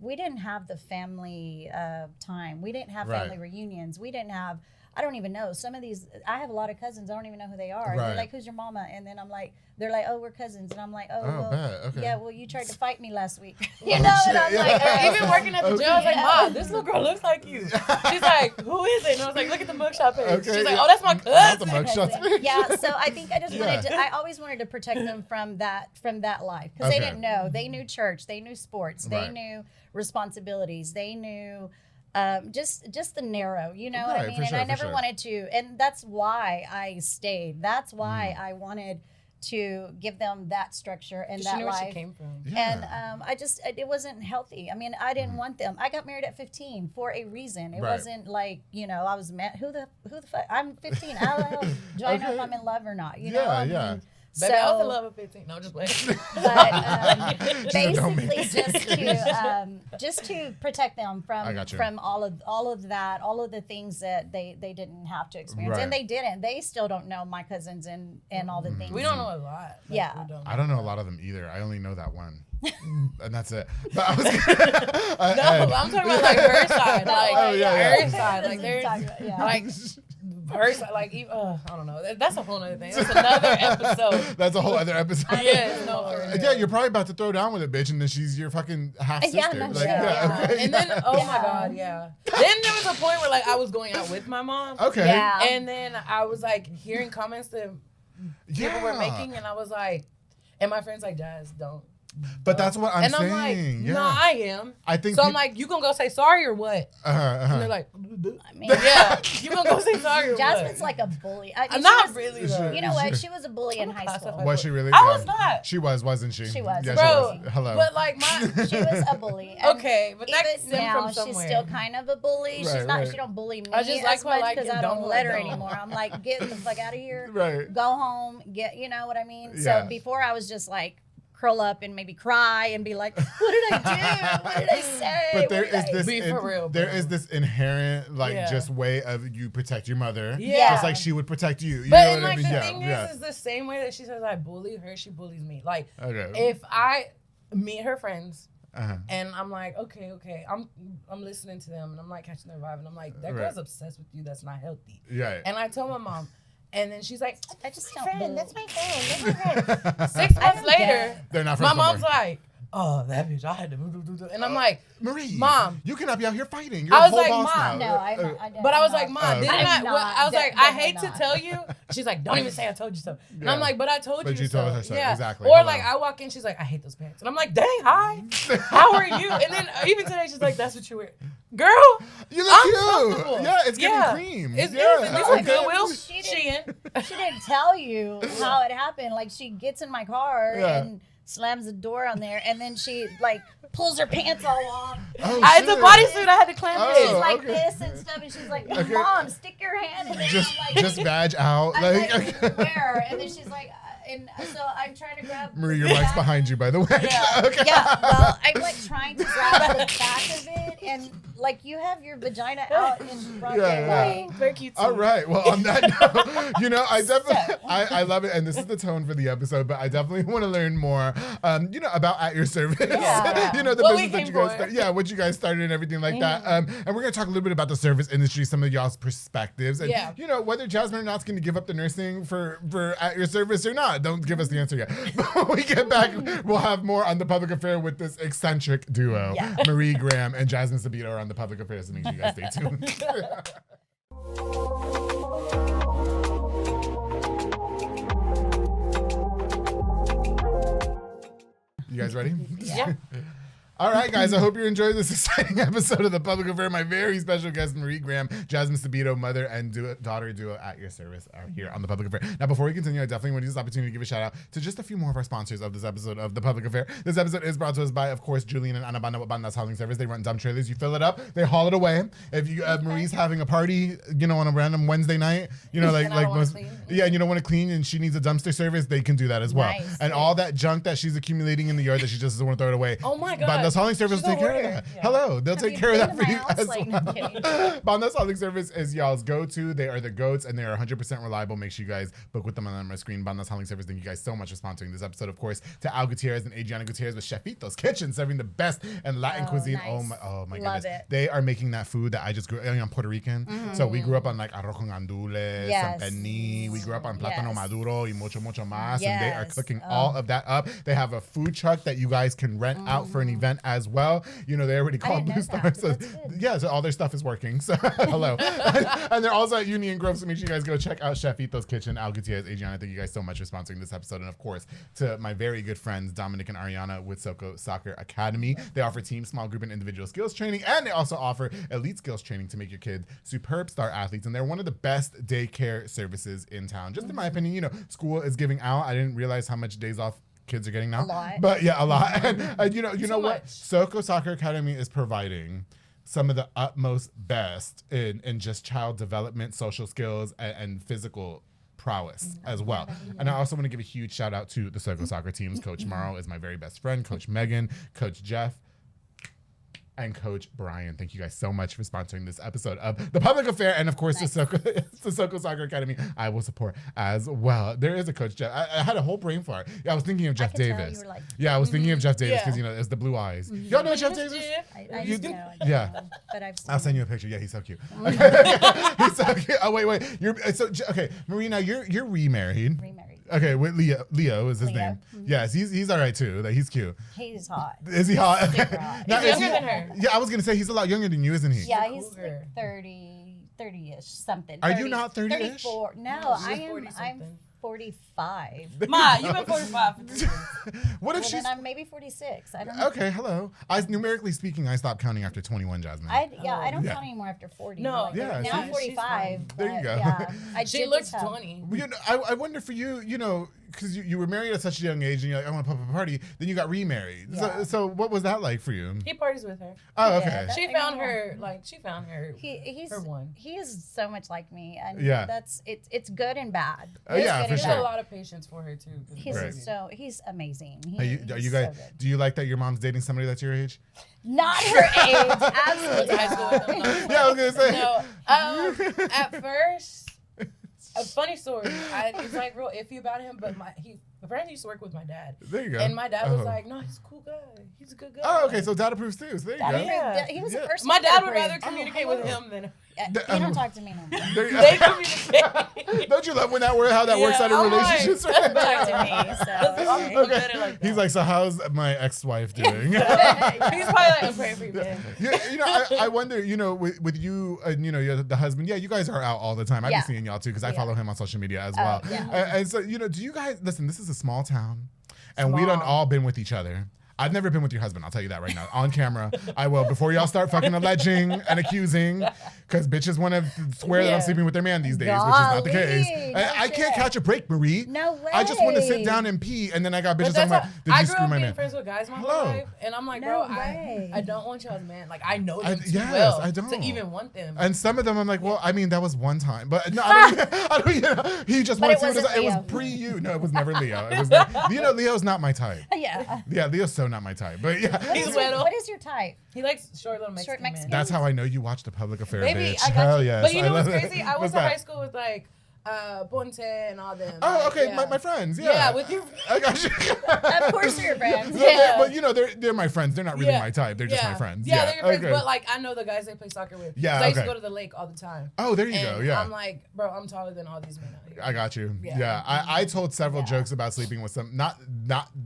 the family time. We didn't have family Right. reunions. We didn't have. I don't even know some of these. I have a lot of cousins. I don't even know who they are. Right. They're like, "Who's your mama?" And then I'm like, "They're like, oh, we're cousins." And I'm like, "Oh, Oh, well, bet. Okay. yeah. Well, you tried to fight me last week." shit, And I'm yeah. like, Even working at the jail, I was like, Okay. Mom, this little girl looks like you. She's like, who is it? And I was like, look at the mugshot page. Okay, She's like, yeah. oh, that's my That's the cousin. mugshot. Yeah, so I think I just Yeah. wanted to. I always wanted to protect them from that life because Okay. they didn't know. They knew church. They knew sports. They Right. knew responsibilities. They knew just the narrow. You know what I Right, mean? for And sure, I for never sure. wanted to. And that's why I stayed. That's why Mm. I wanted to give them that structure and She that knew where she life. came from. And it wasn't healthy. I mean, I didn't want them. I got married at 15 for a reason. It Right. wasn't like, I was mad. Who the fuck? I'm 15. I don't know. Do I know if Okay. I'm in love or not? You Yeah, know? I yeah. mean, Baby, I was in love at 15. No, just playing. but Don't make basically just to protect them I got you. from all of that, all of the things that they didn't have to experience, Right. and they didn't. They still don't know my cousins and all the things. We don't know a lot. Like, Yeah. we don't I don't know a lot of them either. I only know that one, and that's it. But I was No, I'm talking about like her side. Like, Oh, yeah, her yeah. side. Like, there's, Yeah. like, her side. Like, I don't know. That's a whole other thing. That's another episode. That's a whole other episode. Yeah, no, for real. Yeah, you're probably about to throw down with a bitch, and then she's your fucking half sister. Yeah, no shit. Yeah. okay, And then, oh my Yeah. God, yeah. Then there was a point where like I was going out with my mom. okay. Yeah. And then I was like hearing comments that people were making, and I was like, and my friends like, Jazz, don't But that's what I'm and saying. I'm like, yeah. no, I am. I think so. I'm like, you gonna go say sorry or what? And they're like, I mean, yeah, you gonna go say sorry or Jasmine's what? like a bully. I mean, I'm she not was- really though. You know what? She was a bully in high school. Was she really? I Yeah. was not. She was, wasn't she? She was. Yeah, Bro, she was. Hello. But like my She was a bully. And okay, but that even stemmed now, from somewhere. she's still kind of a bully. Right, She's not. right. She don't bully me I just like as her, much like, because and I don't don't let her don't. anymore. I'm like, get the fuck out of here. Right. Go home. Get. You know what I mean? Yeah. So before I was just like curl up and maybe cry and be like, what did I do? What did I say? But there What did is I-" this Be for real, there bro. is this inherent like Yeah. just way of you protect your mother. Yeah. Just like she would protect you. You But know and what I like mean? the Yeah. thing yeah. is the same way that she says I bully her, she bullies me. Like Okay. if I meet her friends Uh-huh. and I'm like, okay, I'm listening to them and I'm like catching their vibe and I'm like, that Right. girl's obsessed with you. That's not healthy. Yeah. And I told my mom, and then she's like, I just my don't. friend, bully. that's my friend. That's my friend. 6 months don't later, get They're not my friends no mom's more. like, oh, that bitch, I had to and I'm like, Marie, Mom. you cannot be out here fighting. You're I a was whole like, boss Mom, now. No, I don't. but I was like, I'm Mom, not. didn't I'm I? not. I was like, I Definitely hate not. to tell you. She's like, don't even say I told you so. And Yeah. I'm like, but I told But you you so. told her so, Yeah. exactly. Or Hello. like, I walk in, she's like, I hate those pants. And I'm like, dang, hi. How are you? And then even today, she's like, that's what you wear. Girl, You look I'm cute. comfortable. Yeah, it's getting Yeah. cream. It's yeah. This is okay. Goodwill. She Shein. She didn't tell you how it happened. Like she gets in my car Yeah. and slams the door on there, and then she like pulls her pants all off. Oh, It's a shit. bodysuit. I had to clamp Oh. She's it. like okay. this and stuff, and she's like, Okay. "Mom, stick your hand in there." Just I'm like, just badge out. I'm Like, like, where? And then she's like, and so I'm trying to grab. Marie, the your mic's back- behind you, by the way. Yeah. Okay. Yeah, well, I'm like trying to grab the back of it, and like you have your vagina out in front. Yeah, and, yeah. like, Very cute. All right. Well, on that note, you know, I definitely, I love it, and this is the tone for the episode. But I definitely want to learn more, you know, about At Your Service. Yeah. You know, the What we business that came you guys, for. start, yeah, what you guys started and everything like that. And we're gonna talk a little bit about the service industry, some of y'all's perspectives, and Yeah. you know, whether Jasmine or not's going to give up the nursing for At Your Service or not. Don't give us the answer yet. But when we get back, we'll have more on the public affair with this eccentric duo, Yeah. Marie Graham and Jasmine Sabido are on the public affairs. So make sure you guys stay tuned. You guys ready? Yeah. All right, guys. I hope you're enjoying this exciting episode of The Public Affair. My very special guest, Marie Graham, Jasmine Sabido, mother and daughter duo At Your Service, are here on The Public Affair. Now, before we continue, I definitely want to use this opportunity to give a shout out to just a few more of our sponsors of this episode of The Public Affair. This episode is brought to us by, of course, Julian and Ana Banda with Banda's Hauling Service. They run dump trailers. You fill it up, they haul it away. If you Marie's having a party, you know, on a random Wednesday night, you know, like And I don't wanna most, clean. yeah, and you don't want to clean, and she needs a dumpster service, they can do that as well. Nice. And all that junk that she's accumulating in the yard that she just doesn't want to throw it away. Oh my God. Banda's Hauling Service She's will take care of a that. warrior. Yeah. Hello, they'll take you care of been that to for my you house? as Like, well. no, I'm kidding. Banda's Hauling Service is y'all's go-to. They are the goats, and they are 100% reliable. Make sure you guys book with them on my screen. Banda's Hauling Service. Thank you guys so much for sponsoring this episode. Of course, to Al Gutierrez and Adriana Gutierrez with Chefito's Kitchen, serving the best in Latin Oh, cuisine. nice. Oh my Love goodness. it. They are making that food that I just grew. I mean, I'm Puerto Rican, so we grew up on like arroz con gandules, Yes. sanpení. We grew up on plátano Yes. maduro y mucho más, and they are Yes. cooking Oh. all of that up. They have a food truck that you guys can rent out for an event as well. You know, they already called didn't Blue know that. Star, so That's good. yeah, so all their stuff is working. So hello. And they're also at Union Grove, so make sure you guys go check out Chefito's Kitchen. Al Gutierrez, Adriana, thank you guys so much for sponsoring this episode. And of course, to my very good friends, Dominic and Ariana with Soko Soccer Academy. They offer team, small group, and individual skills training, and they also offer elite skills training to make your kid superb star athletes. And they're one of the best daycare services in town. Just in my opinion, you know, school is giving out. I didn't realize how much days off kids are getting now. A lot. But yeah, a lot. And you know what? much. Soko Soccer Academy is providing some of the utmost best in just child development, social skills, and physical prowess as well. And I also want to give a huge shout out to the Soko Soccer teams. Coach Morrow is my very best friend, Coach Megan, Coach Jeff, and Coach Brian. Thank you guys so much for sponsoring this episode of The Public Affair. And of course, the Soko Soccer Academy, I will support as well. There is a Coach Jeff. I had a whole brain fart. Yeah, I was thinking of Jeff could tell you Davis. were like, Yeah, I was thinking of Jeff Davis because, Yeah. you know, it's the blue eyes. Y'all know Jeff Miss Davis? Jeff. I You just do? know, Yeah. but I've seen I'll send you a picture. Yeah, he's so cute. He's so cute. Oh, wait. Okay, Marina, you're remarried. remarried. Okay, with Leo is his Leo. name. Yes, he's all right too. Like, he's cute. He's hot. Is he hot? Super hot. Now, He's is younger he- than her. Yeah, I was gonna say he's a lot younger than you, isn't he? Yeah, he's Cougar. like 30-ish something. Are you not 30-ish? 34. No, She's I am. 40 I'm something. 45. Ma, you've been 45 for 3 years. What if Well, she's then I'm maybe 46. I don't know. okay? Hello. Numerically speaking, I stopped counting after 21, Jasmine. I don't Yeah. count anymore after 40. No, Like, yeah, now I'm she's 45. There you but go. Yeah, I She did looks just have- 20. Well, you know, I wonder for you, you know, because you were married at such a young age, and you're like, I want to pop up a party. Then you got remarried. Yeah. So what was that like for you? He parties with her. Oh, Yeah, okay. that- She I found know. her, like, He's her one. He is so much like me, and Yeah. it's good and bad. Oh, It's yeah, good for and He sure. has a bad. lot of patience for her, too. 'Cause He's Right. he's amazing. Are you He's guys? so good. Do you like that your mom's dating somebody that's your age? Not her age, absolutely. high school with not. him, no. Yeah, I was gonna say. No, at first, a funny story. I was like real iffy about him, but apparently used to work with my dad, There you go. and my dad was Oh. like, "No, he's a cool guy. He's a good guy." Oh, okay. So dad approves too. So there you That go. is- Yeah. He was Yeah. the first. my one dad that would approved. rather communicate with him than He don't talk to me no more. There you they go. communicate. Don't you love when how that works Yeah, out in I'm like- relationships? Talk to me. So I'm Okay. better like that. He's like, so how's my ex-wife doing? He's probably like, "I'm praying for you, man." Yeah, you know, I wonder, you know, with you and you know the husband, yeah, you guys are out all the time. I've Yeah. been seeing y'all too because I Yeah. follow him on social media as well. yeah. And so, you know, do you guys listen? This is a small town, and we done Small. all been with each other. I've never been with your husband. I'll tell you that right now on camera. I will before y'all start fucking alleging and accusing, because bitches want to swear that I'm Yeah. sleeping with their man these days, which is not the Golly, case. no I can't shit. catch a break, Marie. No way. I just want to sit down and pee, and then I got bitches But talking that's about, how, did I you grew screw up my being man? friends with guys my Hello. whole life, and I'm like, No bro, way. I don't want you as man. Like, I know them too yes, well I don't. to even want them. And some of them, I'm like, well, I mean, that was one time, but no, I don't. You know, he just But wants it to. wasn't It was Leo. pre you. No, it was never Leo. It was not, you know, Leo's not my type. Yeah. Yeah, Leo's so not my type. But yeah, He's What little. is your type? He likes short little Mexican, Short Mexican? men. that's how I know you watch the Public Affair, Maybe bitch. I got Hell you. yes. But you know I what's love it. crazy? I What's went to that? high school with like Ponte and all them. Oh, Like, okay, yeah. my friends. Yeah, Yeah, with your. I got you. Of course, they're your friends. No, but you know, they're my friends. They're not really Yeah. my type. They're just my Yeah. friends. Yeah, they're your friends, okay. but like I know the guys they play soccer with. Yeah, 'Cause I used to okay. go to the lake all the time. Oh, there you And go. Yeah. I'm like, bro, I'm taller than all these men out here. I got you. Yeah, Yeah. I told several jokes about sleeping with some not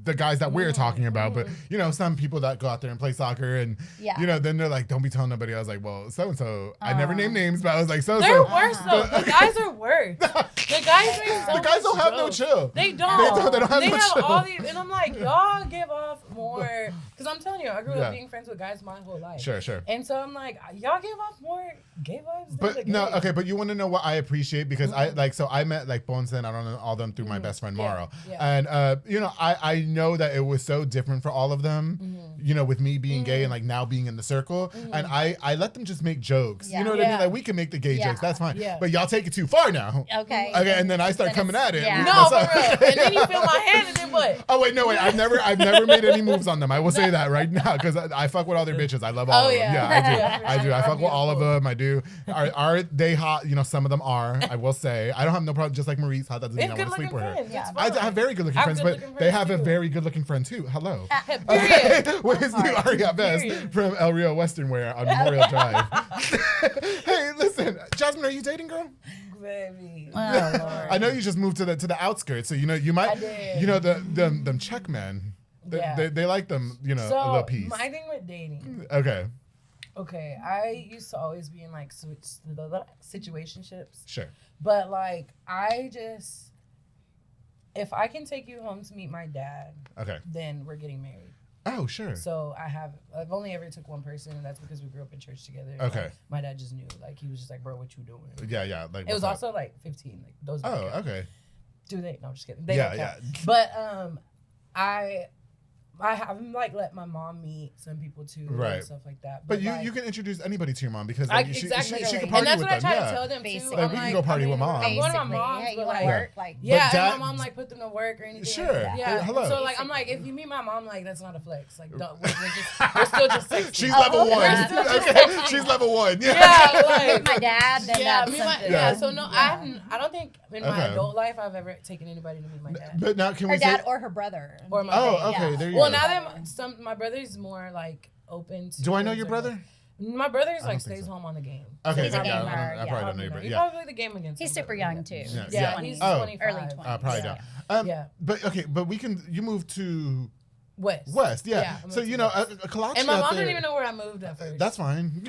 the guys that we're talking about, but you know, some people that go out there and play soccer and Yeah. you know, then they're like, don't be telling nobody. I was like, well, so and so. I never named names, but I was like, so They're so. worse though. The guys are worse. The guys make so The guys much don't have no jokes. chill. They don't. They don't have They no have chill. all these, and I'm like, y'all give off more. Because I'm telling you, I grew Yeah. up being friends with guys my whole life. Sure, sure. And so I'm like, y'all give off more gay vibes. But than the no, gays. okay, but you want to know what I appreciate because I like so I met like Ponce and I don't know all them through my best friend Yeah, Maro, yeah. and you know I know that it was so different for all of them, you know, with me being gay and like now being in the circle, and I let them just make jokes, you know what I mean? Yeah. Like we can make the gay Yeah. jokes, that's fine, Yeah. but y'all take it too far now. Okay. Okay, and then I start Then coming it's- at it. yeah. with No, myself. for real. And then you feel my hand, and then what? Oh wait, no wait. I've never made any moves on them. I will say that right now because I fuck with all their bitches. I love all Oh, of them. yeah. Yeah, I do. Yeah, for I do. sure. I fuck with all of Beautiful. them. I do. Are they hot? You know, some of them are. I will say. I don't have no problem. Just like Marie's hot. That doesn't They mean have I want to good sleep looking with her. friends. Yeah. It's I have very good looking I have friends, good but looking they friends, have a too. very good looking friend too. Hello. Period. With his new Aria Best Period. from El Rio Western Wear on Memorial Drive. Hey, listen, Jasmine, are you dating, girl? Baby. Oh, Lord. I know you just moved to the outskirts, so you know you might. I did. You know them Czech men. Yeah. They like them. You know, a So little piece. my thing with dating. Okay, Okay, I used to always be in like situationships, sure. but like if I can take you home to meet my dad, Okay. then we're getting married. Oh, sure. So I've only ever took one person, and that's because we grew up in church together. Okay. Like, my dad just knew, like he was just like, bro, what you doing? Yeah. Like It was what's up? also like 15. Like those. Oh, don't count. okay. Do they? No, I'm just kidding. They Yeah, don't count. But I haven't like let my mom meet some people too, Right. and stuff like that. But like, you can introduce anybody to your mom because I, like, she exactly. can And party And that's with what I them. try Yeah. to tell them Basically. too. Like, we can go party with mom. I'm going to my Basically, mom's, yeah, you but want like, to work, like, yeah, But dad- and my mom like put them to work or anything. Sure. Like that. Yeah. Hello. So like I'm like, if you meet my mom, like that's not a flex. Like we're still just sexy. She's level okay. one. Yeah. Okay. She's level one. yeah, like my dad, then yeah, that's me and my, something. yeah. So no, I don't think in my Okay. adult life I've ever taken anybody to meet my dad But now can Her we dad say? or her brother. or my Oh, dad. okay. Yeah. There you Well, go. now that my brother's more like open to. Do I know things your or, brother? like- My brother's I like don't think stays so. home on the game. Okay. He's a then, yeah, gamer, I yeah. probably don't know your brother. You Yeah. probably play the game against. He's him, super but young yeah. too. Yeah. Yeah, 20. he's Oh. 25. Early 20s. Probably Yeah. don't. Yeah. But okay, but you moved to West, yeah. Yeah, I moved So, to you know, West. a Kalachi And my out mom there, didn't even know where I moved at first. That's fine.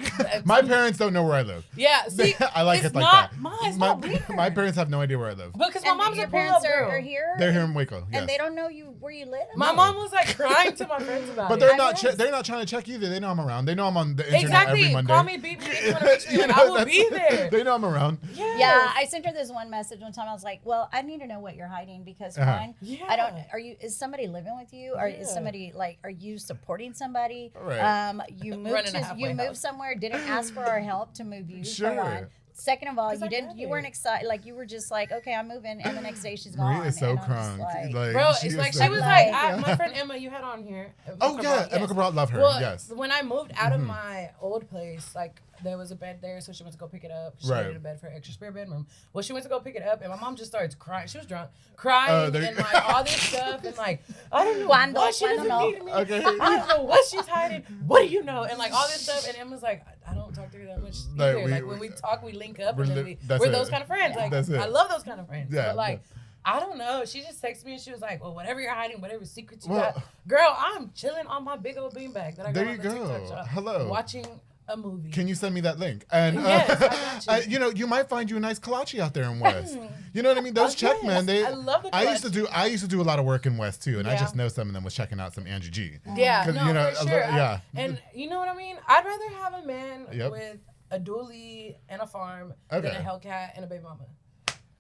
My parents don't know where I live. Yeah, see, I like it's it like not, that. Ma, it's not weird. My parents have no idea where I live. Because my And mom's your a parents pull-up girl. are here. They're here in Waco, yes. And they don't know you where you live. My mom was like crying to my friends about But it. they're I not. guess. They're not trying to check either. They know I'm around. They know I'm on the internet Exactly. every Monday. Call me, beep me. If you want to reach me, like, I will be there. They know I'm around. Yes. Yeah, I sent her this one message one time. I was like, "Well, I need to know what you're hiding because one, Yeah. I don't. Is somebody living with you, or is Yeah. somebody like? Are you supporting somebody? Right. You Running moved. a halfway You moved house. somewhere. Didn't ask for our help to move you. Sure. For one. Second of all, 'Cause you I didn't. got You it. weren't excited. Like you were just like, okay, I'm moving, and the next day she's Maria gone. is so and I'm just crunk. like, Bro, she it's is like so she was crunk. like, Like- my friend Emma, you had on here. Oh yeah, Cabral, Emma yes. Cabral, love her. Well, Yes. when I moved out of my old place, like there was a bed there, so she went to go pick it up. She Right. needed a bed for her extra spare bedroom. Well, she went to go pick it up, and my mom just starts crying. She was drunk, crying, there you and go. like all this stuff, and like I don't know Cuando, why she doesn't cuando. need me. Okay. I don't know what she's hiding. What do you know? And like all this stuff, and Emma's like, I don't talk to her that much Like, either. we- Like when we talk, we link up, we're and then li- that's we're it. those kind of friends. Like That's it. I love those kind of friends. Yeah, But like. I don't know. She just texted me and she was like, "Well, whatever you're hiding, whatever secrets you Well- got, girl, I'm chilling on my big old beanbag that I got There on you the go. TikTok shop, Hello. watching a movie." Can you send me that link? And Yes, I got you. you know, you might find you a nice kolache out there in West. You know what I mean? Those Oh, check yes. men. They. I love the I used to kolache. do a lot of work in West too, and I Yeah. just know some of them was checking out some Angie G. Yeah, 'Cause, no, you know, for sure. yeah. And you know what I mean? I'd rather have a man Yep. with a dually and a farm Okay. than a Hellcat and a baby mama.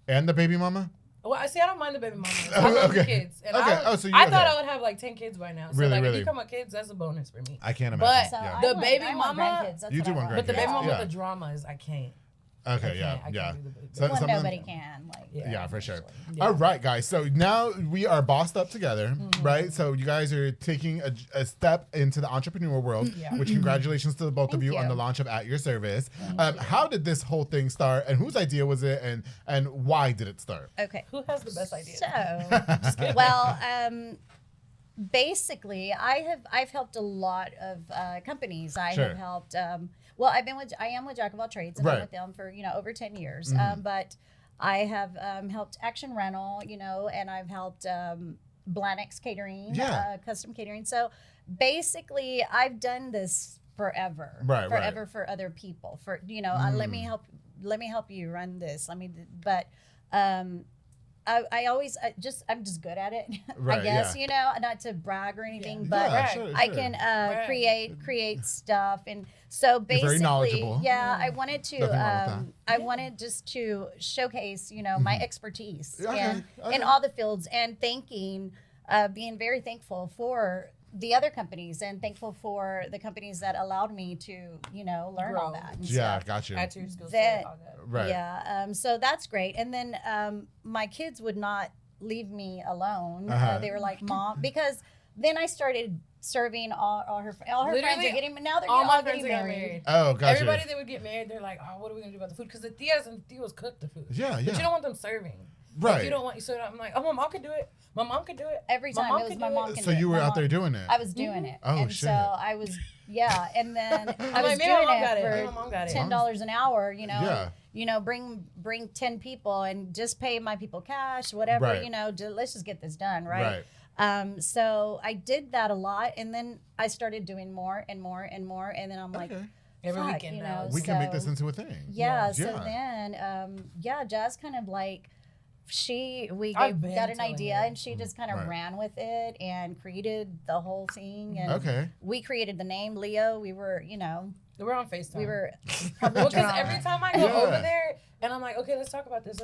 And the baby mama. Well, I see. I don't mind the baby mama. I love the Okay. kids. And Okay. I, Oh, so you- I thought okay. I would have like 10 kids by now. So Really, like, really? if you come with kids, that's a bonus for me. I can't But imagine. So yeah. I The want- baby I want mama- grandkids. That's You what do I want But the grandkids. baby mama Yeah. with the dramas, I can't. Okay. I Yeah. can't Yeah. do the baby. So- Well, some of them- nobody can. Like, Yeah, for sure. Yeah. All right, guys. So now we are bossed up together, Mm-hmm. right? So you guys are taking a step into the entrepreneur world, Yeah. which congratulations to the both of Thank you on you. the launch of At Your Service. How did this whole thing start, and whose idea was it, and why did it start? okay. Who has the best idea? So, well, basically, I've helped a lot of companies. I Sure. have helped. Well, I am with Jack of all trades. I've Right. been with them for over 10 years. Mm-hmm. But I have helped Action Rental, and I've helped Blanix Catering, Yeah. custom catering. So basically, I've done this forever, Right, forever for other people. For let me help you run this. But. I always I'm just good at it. Right, I guess yeah. not to brag or anything, Yeah. but Yeah, Right. sure, I sure. can Right. create stuff, and so very basically, knowledgeable. yeah, I wanted to Nothing wrong with I wanted just to showcase my expertise Okay, in okay. all the fields, and being very thankful for the other companies and thankful for the companies that allowed me to learn all Grow. that. And Yeah, stuff. got you. Add to your skill That- set, all that. Right. Yeah. So that's great. And then my kids would not leave me alone. Uh-huh. They were like, "Mom," because then I started serving all her friends Literally, are getting now they're All my all friends getting are married. married. Oh, gotcha. Everybody that would get married, they're like, "Oh, what are we gonna do about the food?" Because the tias and tios cook the food. Yeah, But yeah. you don't want them serving. Right. Like, you don't want. So I'm like, "Oh, my mom could do it. My mom could do it. Every My time mom it was could my do mom. it." Can So do it. you were My out there mom- doing it. I was doing it. Oh, and shit. so I was and then I was like, maybe my doing mom got it it. Maybe my for mom got it. $10 an hour. Yeah. Bring 10 people and just pay my people cash, whatever. Right. Let's just get this done, right? So I did that a lot, and then I started doing more and more and more, and then I'm like, Okay. Every fuck, weekend now. We can make so- this into a thing. yeah. So Yeah. then, Jazz kind of like I've been got an telling idea, her. and she just kind of Right. ran with it and created the whole thing. And Okay. we created the name Leo. We were, We're on FaceTime. we were. Well, because every time I go Yeah. over there and I'm like, okay, let's talk about this,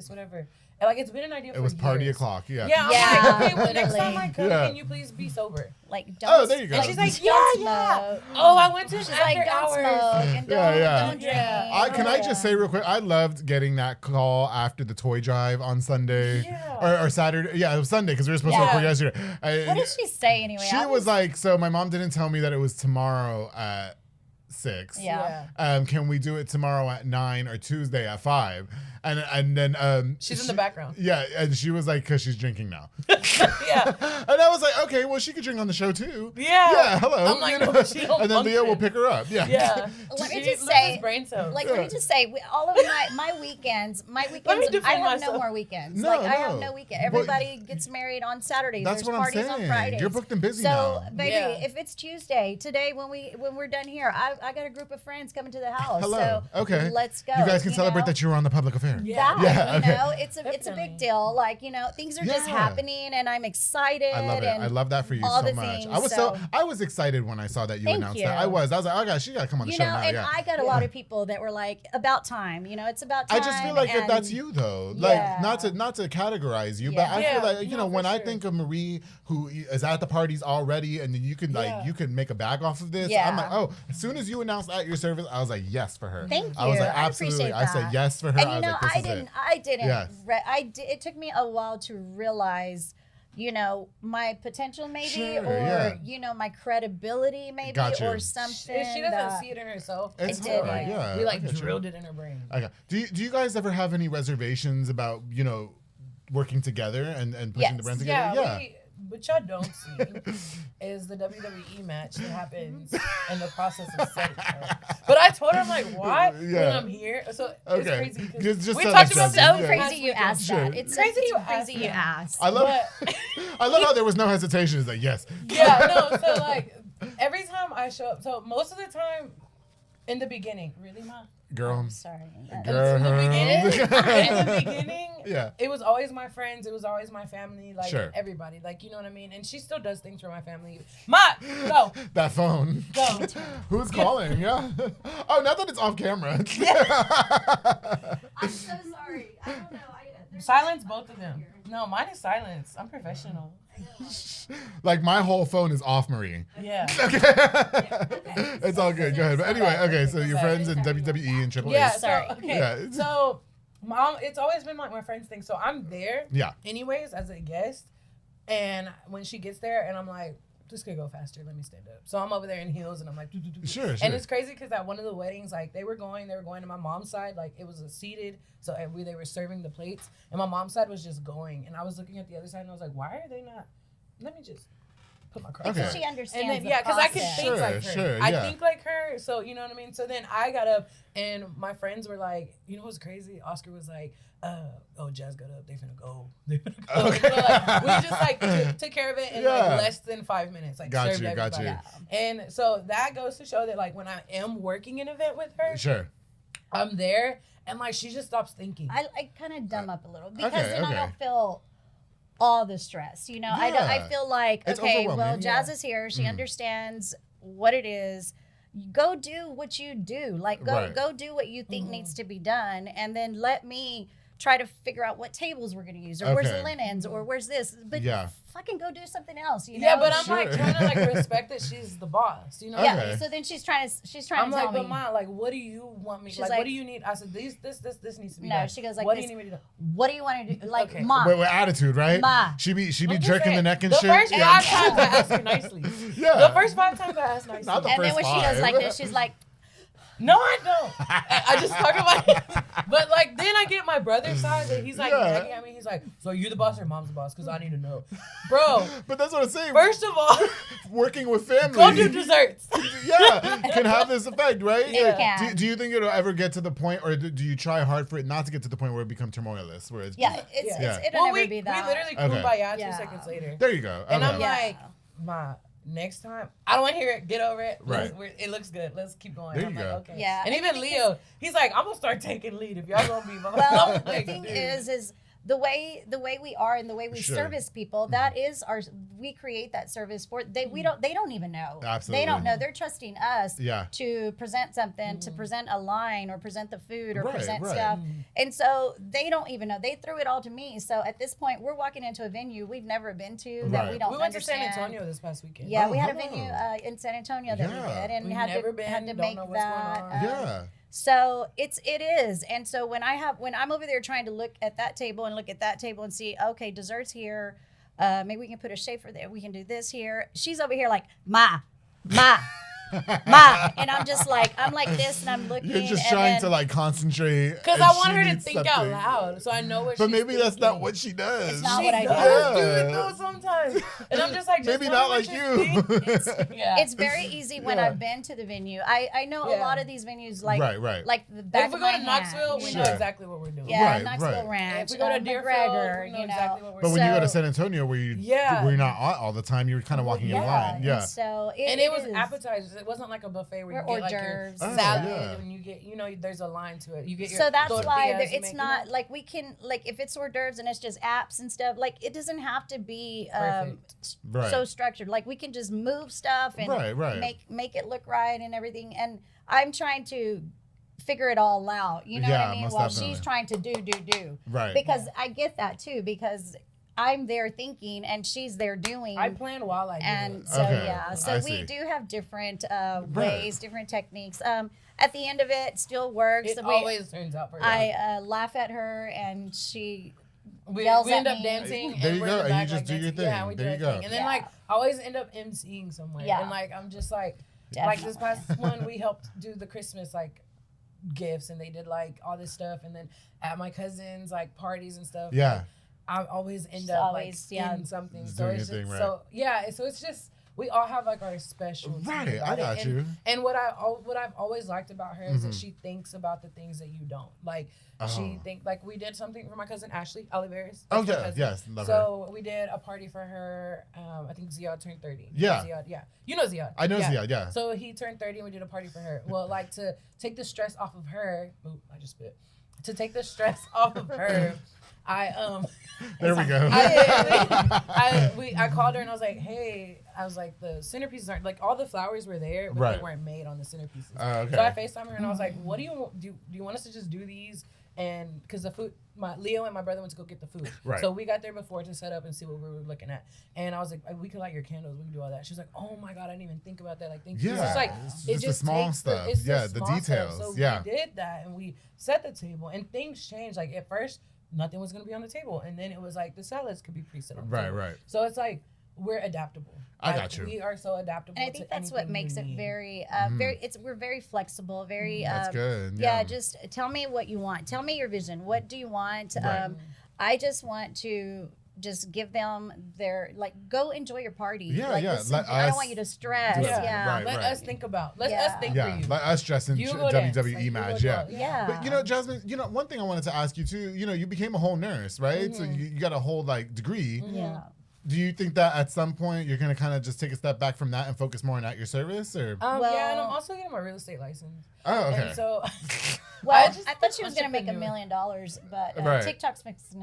whatever. And like, it's been an idea for It was party years. o'clock. Yeah. Yeah, I'm Yeah, like, okay, well, next time I literally. come, Yeah. can you please be sober? Like, Oh, there you go. And she's like, don't yeah. smoke. Oh, I went to She's after like, don't hours. smoke and Yeah, yeah. don't drink. Yeah. Can I just say real quick? I loved getting that call after the toy drive on Sunday Yeah. or Saturday. Yeah, it was Sunday because we were supposed to Yeah. record yesterday. What did she say anyway? She was like, so my mom didn't tell me that it was tomorrow at 6. Yeah. Can we do it tomorrow at 9 or Tuesday at 5? And then She's in the background. Yeah, and she was like, because she's drinking now. Yeah. And I was like, okay, well, she could drink on the show too. Yeah. Yeah, hello. I'm like, no, she don't and then Leah will function. pick her up. Yeah. Yeah. Let me She just loses say, brain cells. Like, let me just say, all of my weekends, me I defend have myself. no more weekends. No, I have no. no weekend. Everybody gets married on Saturdays. That's There's what I'm parties saying. on Fridays. You're booked and busy so, now. baby, Yeah. if it's Tuesday, today when we're done here, I got a group of friends coming to the house. Hello. So Okay. let's go. You guys can celebrate know? that you were on the public affair. Yeah. Yeah, okay. You know, it's a Definitely. big deal. Like, you know, things are just Yeah. happening, and I'm excited. I love it. And I love that for you all so the much. things, I was excited when I saw that you Thank announced you. that. I was like, oh gosh, she gotta come on the You show know, now. and Yeah. I got a lot of people that were like, about time. You know, it's about time. I just feel like if that's and- you though, Yeah. like not to categorize you, but Yeah. I feel Yeah, like you no, know when for I sure. think of Marie who is at the parties already, and then you can Yeah. you can make a bag off of this. Yeah. I'm like, oh, as soon as you announced at your service, I was like, yes for her. Thank I was you. like, I absolutely. appreciate I said that. yes for her. And I you was know, like, this I is didn't. it. I didn't. Yes. It took me a while to realize, you know, my potential maybe, Sure, or yeah. you know, my credibility maybe, Got you. or something. If she doesn't that- see it in herself, It's I did, hard, yeah. we like I get you. drilled it in her brain. Okay. Do you guys ever have any reservations about working together and pushing the Yes. brand together? What y'all don't see is the WWE match that happens in the process of setting her. But I told her, I'm like, why when Yeah. I'm here? So Okay. it's crazy. 'cause Just we tell talked us about something. this So Yeah. crazy you asked Sure. that. It's Crazy you crazy asked you that. asked. I love But I love how there was no hesitation. It's like yes. yeah, no. So like every time I show up, so most of the time in the beginning, really, Ma? Girl. I'm sorry. Girl. In the beginning, Yeah. it was always my friends, it was always my family, like Sure. everybody, like you know what I mean. And she still does things for my family. Ma, go, That phone. go. Who's calling? Yeah. Oh, not that it's off camera. I'm so sorry. I don't know. Silence both of them. No, mine is silence. I'm professional. Like my whole phone is off, Marie. Yeah. It's all good. Go ahead. But anyway, okay. So your friends in WWE and Triple Yeah. H. So, Sorry. okay. Yeah. So, Mom, it's always been like my friends thing. So I'm there. Yeah. Anyways, as a guest, and when she gets there, and I'm like, this could go faster. Let me stand up. So I'm over there in heels, and I'm like, do. Sure. And it's crazy because at one of the weddings, like they were going to my mom's side, like it was a seated, so they were serving the plates, and my mom's side was just going, and I was looking at the other side, and I was like, why are they not? Let me just put my cross. Okay. Because she understands. And then, the yeah, because I can process. think Sure, like her. sure, I yeah. think like her, so you know what I mean? So then I got up, and my friends were like, you know what's crazy? Oscar was like, oh, Jazz got up. They finna go. Okay. So, like, we just like took care of it in Yeah. like less than 5 minutes. Like Got served you, got everybody. you. And so that goes to show that like when I am working an event with her, Sure. I'm there, and like she just stops thinking. I kind of dumb up a little because Okay, then okay. I don't feel all the stress. You know, I Yeah. feel like, It's okay, well, overwhelming. Jazz is here. She understands what it is. Go do what you do. Like Right. go do what you think needs to be done, and then let me try to figure out what tables we're gonna use, or where's the Okay. linens, or where's this. But Yeah. fucking go do something else. You know? yeah, but I'm like Sure. trying to like respect that she's the boss. You know? yeah. Okay. So then she's trying I'm to like, tell but me. Ma, like, what do you want me? She's Like, like- what do you need? I said, this needs to be No, done. she goes like what this. do you need me to do? What do you want to do? Like, Okay. Mom. With attitude, right? Ma. She be I'm just jerking saying, the neck and the shit. first Yeah. 5 times I asked her nicely. Yeah. The first 5 times I asked nicely. Not the and then first when she goes like five. this, she's like, No, I don't. I just talk about it. But like, then I get my brother's side, and he's like, Yeah. nagging at me. He's like, so you're the boss or Mom's the boss? Because I need to know, bro. But that's what I'm saying. First of all, Working with family. go do desserts. Yeah, can have this effect, right? It Like, can. Do you think it'll ever get to the point, or do you try hard for it not to get to the point where it becomes turmoilous? Where it's yeah, Yeah. it'll Well, never we be that. literally Okay. kumbaya 2 Yeah. seconds later. there you go. And Okay. I'm Yeah. like, Ma, next time, I don't want to hear it. Get over it. Right. It looks good. Let's keep going. There I'm you like, go. okay. Yeah, And I even think Leo, he's like, I'm gonna start taking lead if y'all gonna be. Well, I'm the like, thing dude. is the way we are and the way we Sure. service people. That is we create that service for they don't even know. Absolutely. They don't know. They're trusting us Yeah. to present something, to present a line, or present the food, or Right, present right. stuff. And so they don't even know. They threw it all to me. So at this point, we're walking into a venue we've never been to that Right. we don't we went to understand. San Antonio this past weekend. Yeah, Oh, we had a hello. venue in San Antonio that we Yeah. did, and We've had never to been, had to don't make know what's going that. on. Yeah. So it is, and so when I'm over there trying to look at that table and look at that table and see, okay, desserts here, maybe we can put a shafer there, we can do this here. She's over here like, Ma, Ma. And I'm like this, and I'm looking. You're just and trying then, to like concentrate. Because and I want she her to needs think out something. loud, so I know what But she's maybe that's not thinking. what she does. It's not She what I do. does do Yeah. it though sometimes, and I'm just like, just Maybe tell not me like what you. think. Yeah. It's very easy when Yeah. I've been to the venue. I know a Yeah. lot of these venues, like Right. like the back If we of go my to hand, Knoxville, we you know Sure. exactly what we're doing. Yeah, Right, Knoxville right. Ranch. If we go to Deerfield, McGregor, we know you know. exactly what we're But doing. when you go to So- San Antonio, where Yeah. you're not out all the time, you're kind of walking in Yeah. line. And Yeah. so And it was is. appetizers. It wasn't like a buffet where you Or get like hors your d'oeuvres. Oh, salad yeah. and you get, there's a line to it. You get your So that's tortillas, why you it's make, not like we can, like, if it's hors d'oeuvres and it's just apps and stuff, like it doesn't have to be Perfect. Right. so structured. Like we can just move stuff and Right. make it look right and everything. And I'm trying to figure it all out. You know what Yeah, I mean? most While definitely. she's trying to do. Right. Because I get that too, because I'm there thinking and she's there doing. I plan while I do And it. so Okay, yeah, so I we see. do have different ways, different techniques. At the end of it, still works. It We- always turns out pretty I laugh at her and she We yells end at up me. dancing. There and you we're in go, the and you back, just like, do your dancing. Yeah, thing. we There do you our go. thing. And then Yeah. like I always end up emceeing somewhere. Yeah. And like I'm just like this past one we helped do the Christmas like gifts and they did like all this stuff and then at my cousin's like parties and stuff. Yeah. like, I always end She's up always, like yeah. in something. Just So doing it's your just thing, right. so yeah. So it's just we all have like our special. Right, I got you. And what I've always liked about her is that she thinks about the things that you don't like. She think like we did something for my cousin Ashley Oliveris. Oh That's my yeah, cousin. yes, love her. So we did a party for her. I think Ziad turned 30. Yeah. Ziad, yeah. You know Ziad. I know yeah. Zia, yeah. So he turned 30 and we did a party for her. Well, like to take the stress off of her. Ooh, I just spit. To take the stress off of her, There we go. I called her and I was like, hey, I was like, the centerpieces aren't like all the flowers were there, but Right. they weren't made on the centerpieces. Oh, okay. So I FaceTimed her and I was like, what do you want? Do you want us to just do these? And because the food, Leo and my brother went to go get the food. Right. So we got there before to set up and see what we were looking at. And I was like, we could light your candles. We can do all that. She was like, oh my God, I didn't even think about that. Like, thank you. Yeah, It's just like, it's it just the just small takes stuff. It's Yeah, the the small details. Stuff. So Yeah. we did that and we set the table and things changed. Like at first, nothing was going to be on the table. And then it was like the salads could be pre-set on the Right, table. right. So it's like, we're adaptable. I Like, got you. We are so adaptable. and I think to that's what anything makes you it need. very we're very flexible, very That's good. yeah, just tell me what you want. Tell me your vision. What do you want? Right. I just want to just give them their go enjoy your party. Yeah, like, yeah, this let I don't us want you to stress. do it. Yeah. Right, Let right. us think about. Let Yeah. us think Yeah, for you. like us dressing You go dance, WWE like, you match. go Yeah. do it. Yeah. But Jasmine, one thing I wanted to ask you too, you became a whole nurse, right? So you got a whole degree. Yeah. Do you think that at some point you're gonna kind of just take a step back from that and focus more on at your service, or? Well- yeah, and I'm also getting my real estate license. Oh, okay. And so, Well, just I thought she was gonna make $1 entrepreneur. million, but Right. TikTok's making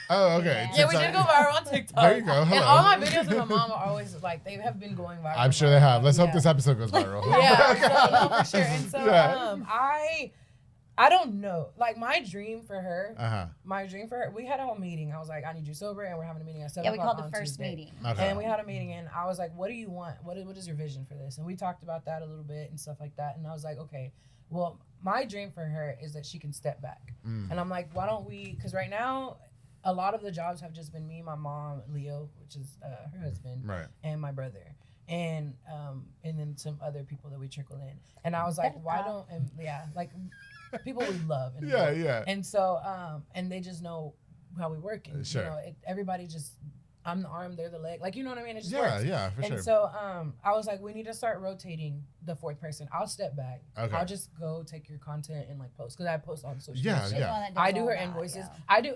Oh, okay. Yeah, yeah, we did go viral on TikTok. There you go. And Hello. all my videos with my mom are always they have been going viral. I'm sure they have. Let's hope Yeah. this episode goes viral. Yeah, so, no, for sure. And so, Yeah. I don't know. Like my dream for her, we had a whole meeting. I was like, I need you sober, and we're having a meeting at 7 Yeah, we o'clock called the on first Tuesday. meeting. Okay. And we had a meeting, and I was like, what do you want? What is your vision for this? And we talked about that a little bit and stuff like that. And I was like, okay, well, my dream for her is that she can step back. And I'm like, why don't we, because right now, a lot of the jobs have just been me, my mom, Leo, which is her husband, Right. and my brother. And then some other people that we trickle in. And I was like, why don't, and people we love. And Yeah, yeah. And so, and they just know how we work. And, Sure. everybody just, I'm the arm, they're the leg. Like, you know what I mean? It just Yeah, works. yeah, for And sure. so I was like, we need to start rotating the fourth person. I'll step back. Okay. I'll just go take your content and post, because I post on social Yeah, media. yeah. I do her invoices. I do,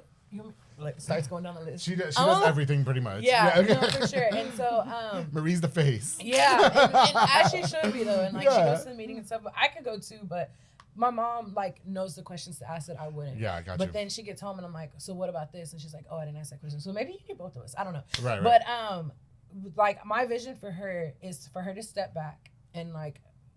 starts going down the list. She does I'm a- everything pretty much. Yeah, no, for sure. And so, Marie's the face. yeah, and as she should be though, and she Yeah. goes to the meeting and stuff. But I could go too, but my mom knows the questions to ask that I wouldn't. Yeah, I got But you. then she gets home and I'm like, so what about this? And she's like, oh, I didn't ask that question. So maybe you need both of us. I don't know. Right, But my vision for her is for her to step back and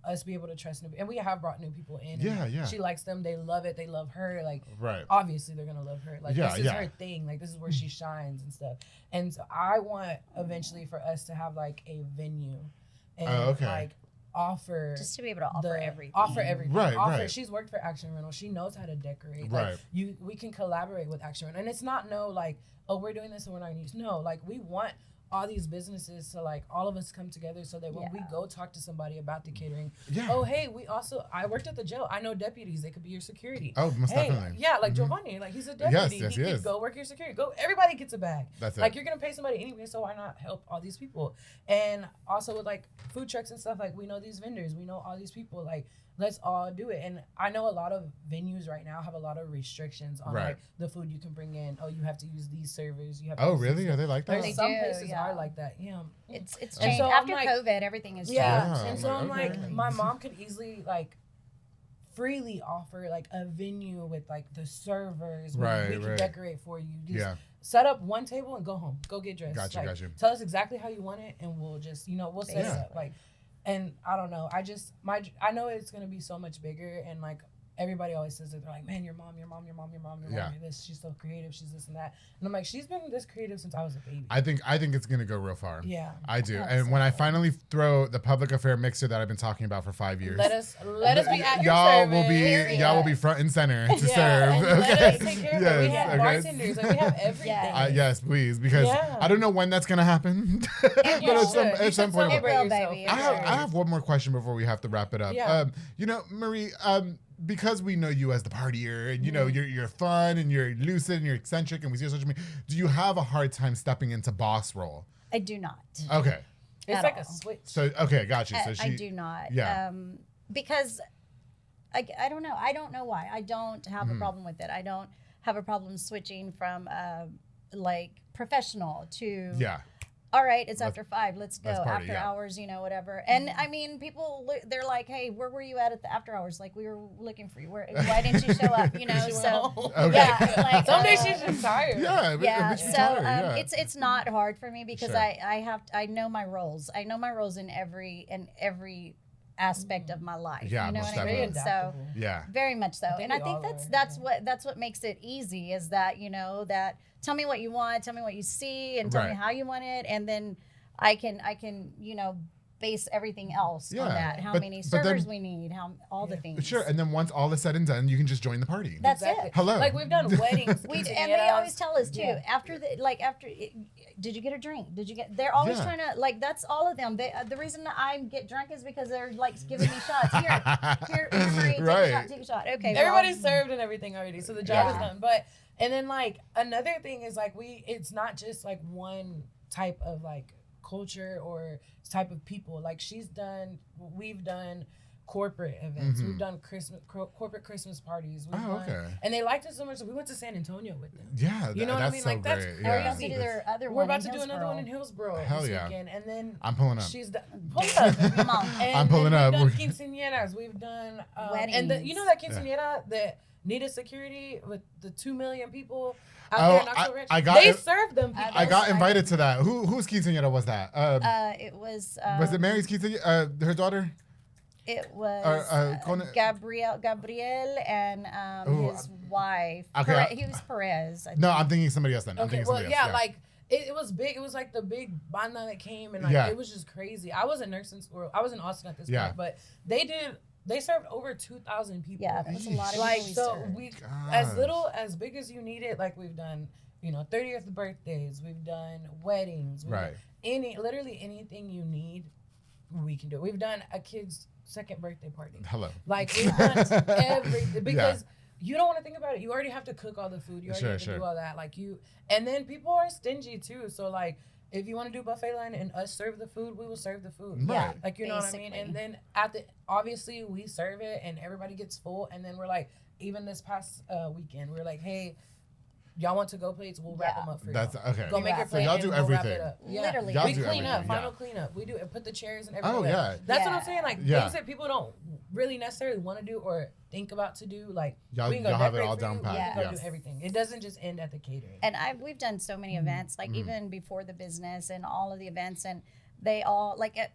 us be able to trust new, and we have brought new people in. Yeah, and yeah. She likes them. They love it. They love her. Right. Obviously they're gonna love her. Yeah, This is yeah. her thing. This is where she shines and stuff. And so I want eventually for us to have a venue and okay. offer just to be able to offer everything. Offer everything. Right, offer, right. She's worked for Action Rental. She knows how to decorate. Right. We can collaborate with Action Rental, and it's not we're doing this and we're not gonna use. No, we want all these businesses so like all of us come together so that when we go talk to somebody about the catering, oh hey, I worked at the jail, I know deputies, they could be your security. Oh, most definitely. Yeah, like Giovanni, like he's a deputy. Yes, he could go work your security. Go, everybody gets a bag. That's it. Like you're gonna pay somebody anyway, so why not help all these people? And also with like food trucks and stuff, like we know these vendors, we know all these people, like let's all do it. And I know a lot of venues right now have a lot of restrictions on like the food you can bring in. Oh, you have to use these servers. You have to use really? Are they like that? There's some places are like that. Yeah. It's And changed. so After I'm like, COVID, everything has changed. Yeah. And so I'm Okay. like, my mom could easily like freely offer like a venue with like the servers. We can decorate for you. Just set up one table and go home. Go get dressed. Got you. Tell us exactly how you want it, and we'll just we'll set it up. Like, and I don't know. I know it's gonna be so much bigger, and like everybody always says it. They're like, man, your mom, you're this. She's so creative. She's this and that. And I'm like, she's been this creative since I was a baby. I think it's gonna go real far. Yeah, I do. And when I finally throw the public affair mixer that I've been talking about for 5 years, let us be at your y'all service. y'all will be front and center to serve. And let us take care of it. We Yes, have bartenders. Like we have everything. Yes, please, because I don't know when that's gonna happen, but at some point. It will, baby. I have one more question before we have to wrap it up. Yeah. Marie, because we know you as the partier, and you're fun and you're lucid and you're eccentric, and we see your social media. Do you have a hard time stepping into boss role? I do not. Okay. It's like a switch. So okay, got you. So I do not. Yeah. Because I don't know. I don't know why. I don't have a problem with it. I don't have a problem switching from like professional to all right, it's after 5. Let's go. After hours, whatever. And I mean, people, they're like, hey, where were you at the after hours? Like, we were looking for you. Why didn't you show up? So, like, some days she's just tired. It's not hard for me because I know my roles. I know my roles in every aspect of my life. Yeah, you know most what I mean? So very much so. And I think that's what makes it easy is that, that tell me what you want, tell me what you see, and tell me how you want it, and then I can base everything else on that. How many servers we need, all the things. Sure, and then once all is said and done, you can just join the party. That's it. Hello. Like we've done weddings. And they always tell us too. After did you get a drink? They're always trying to like. That's all of them. The reason I get drunk is because they're like giving me shots. Here, Marie, take a shot. Okay. Everybody's served and everything already, so the job is done. But and then like another thing is like it's not just like one type of like culture or type of people. Like we've done corporate events. We've done corporate Christmas parties. And they liked it so much that we went to San Antonio with them. Yeah, you know what I mean? So like that's crazy. We're about to do another one in Hillsborough Hell this yeah. weekend, and then I'm pulling up. Pull up. Come on. And I'm pulling up. We've done quinceañeras. We've done weddings. And that quinceañera that needed security with the 2 million people out there in Knoxville Ranch. They served them people. I got invited to that. Whose quinceañera was that? It was. Was it Mary's quinceañera? Her daughter? It was Gabriel and his wife. Okay, he was Perez. No, I'm thinking somebody else then. Like it was big. It was like the big banda that came and like it was just crazy. I was in nursing school. I was in Austin at this point, but they served over 2,000 people. Yeah, that was a lot of like people. So we as big as you need it. Like we've done, 30th birthdays. We've done weddings. Literally anything you need, we can do. We've done a kid's second birthday party. Hello. Like we've done everything because you don't want to think about it. You already have to cook all the food. You already have to do all that. And then people are stingy too. So like, if you want to do buffet line and us serve the food, we will serve the food. Right. Like, you know what I mean? And then obviously we serve it and everybody gets full. And then we're like, even this past weekend, we're like, hey, y'all want to-go plates? We'll wrap them up for you. That's okay. Go make your plate. So y'all do and we'll everything. Wrap it up. Yeah. Literally. Y'all We do clean up, everything. final cleanup. We do and put the chairs and everything. Oh, yeah. That's what I'm saying. Like things that people don't really necessarily want to do or think about to do. Like y'all we can go have it all decorate for you. down pat. We can go do everything. It doesn't just end at the catering. And we've done so many events, like even before the business and all of the events, and they all like at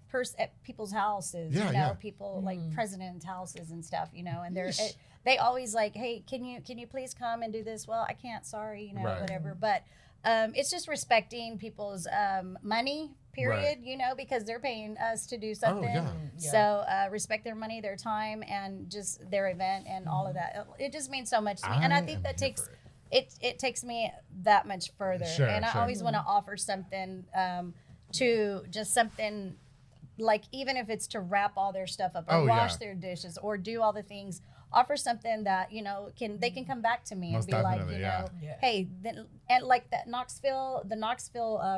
people's houses, people like presidents' houses and stuff, and they always like, hey, can you please come and do this? Well, I can't, sorry, whatever. But it's just respecting people's money, period, because they're paying us to do something. So respect their money, their time, and just their event and all of that. It just means so much to me. And I think that takes it takes me that much further. And I always want to offer something to just something like, even if it's to wrap all their stuff up or wash their dishes or do all the things, offer something that, you know, they can come back to me Most and be definitely, like, you know, hey, and like the Knoxville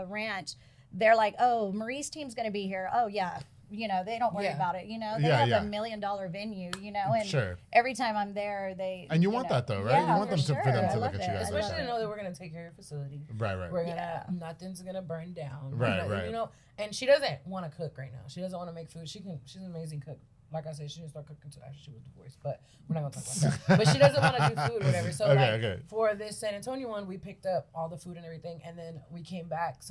ranch, they're like, oh, Marie's team's going to be here. Oh yeah. You know, they don't worry about it. You know, they have $1 million venue, you know, and every time I'm there, and you want that though, right? Yeah, you want them to, for them to look at you guys. Especially to know that we're going to take care of your facility. Right. We're going to, nothing's going to burn down. Right. You know, and she doesn't want to cook right now. She doesn't want to make food. She's an amazing cook. Like I said, she didn't start cooking until after she was divorced, but we're not going to talk about that. But she doesn't want to do food or whatever. So for this San Antonio one, we picked up all the food and everything, and then we came back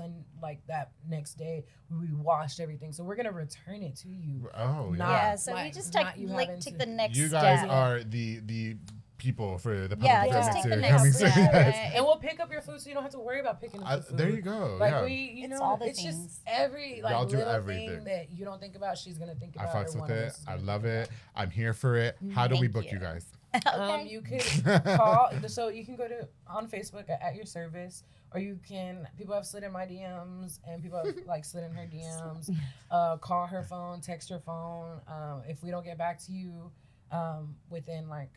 that next day, we washed everything. So we're going to return it to you. Oh, so we just take the next step. You guys are the people for the public just take the coming next step. soon. And we'll pick up your food so you don't have to worry about picking up the food. There you go. Like it's all the things. Just every y'all do little everything thing that you don't think about, she's gonna think about. I fucks with it. I love it. I'm here for it. How do we book you guys? You could call. So you can go to on Facebook at Your Service, or you can. People have slid in my DMs, and people have like slid in her DMs. Call her phone, text her phone. If we don't get back to you within like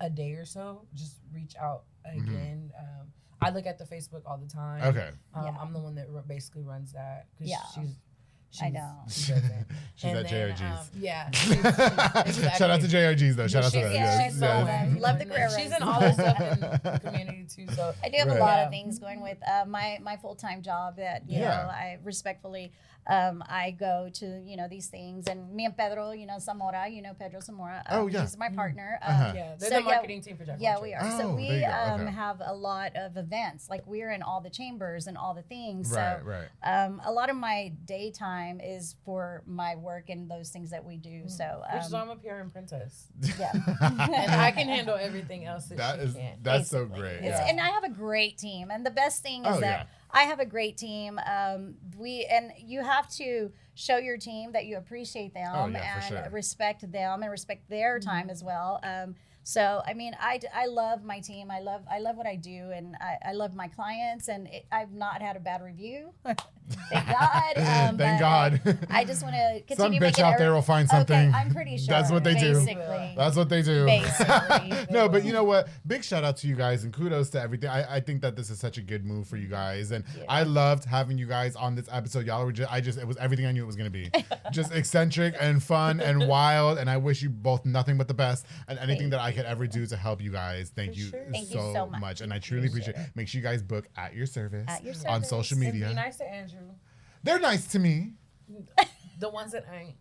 a day or so, just reach out again. I look at the Facebook all the time. Okay. I'm the one that basically runs that because I know. She's at JRG's. Exactly. Shout out to JRG's though. Shout out to them. She's so love the career. She's in all this stuff in the community too. So I do have a lot of things going with my full-time job that you know I respectfully I go to, you know, these things, and me and Pedro, you know, Zamora, you know, Pedro Zamora. He's my partner. They're the marketing team for Jack. Yeah, we are. So we have a lot of events. Like we're in all the chambers and all the things. Right. A lot of my daytime is for my work and those things that we do. So which is why I'm a PR and princess. Yeah. And I can handle everything else that she can't. That's so great. And I have a great team. And the best thing is that I have a great team. And you have to show your team that you appreciate them and respect them and respect their time as well. So I mean, I love my team. I love what I do, and I love my clients. And I've not had a bad review. Thank God. Thank God. I just want to continue. Some bitch out there will find something. Okay, I'm pretty sure. That's what they do. That's what they do. Basically. No, but you know what? Big shout out to you guys and kudos to everything. I think that this is such a good move for you guys, and I loved having you guys on this episode. Y'all were it was everything I knew it was gonna be. Just eccentric and fun and wild. And I wish you both nothing but the best, and anything that I could ever do to help you guys. Thank you so much. And I truly appreciate it. Make sure you guys book at your service on social media. And be nice to Andrew. They're nice to me. The ones that ain't.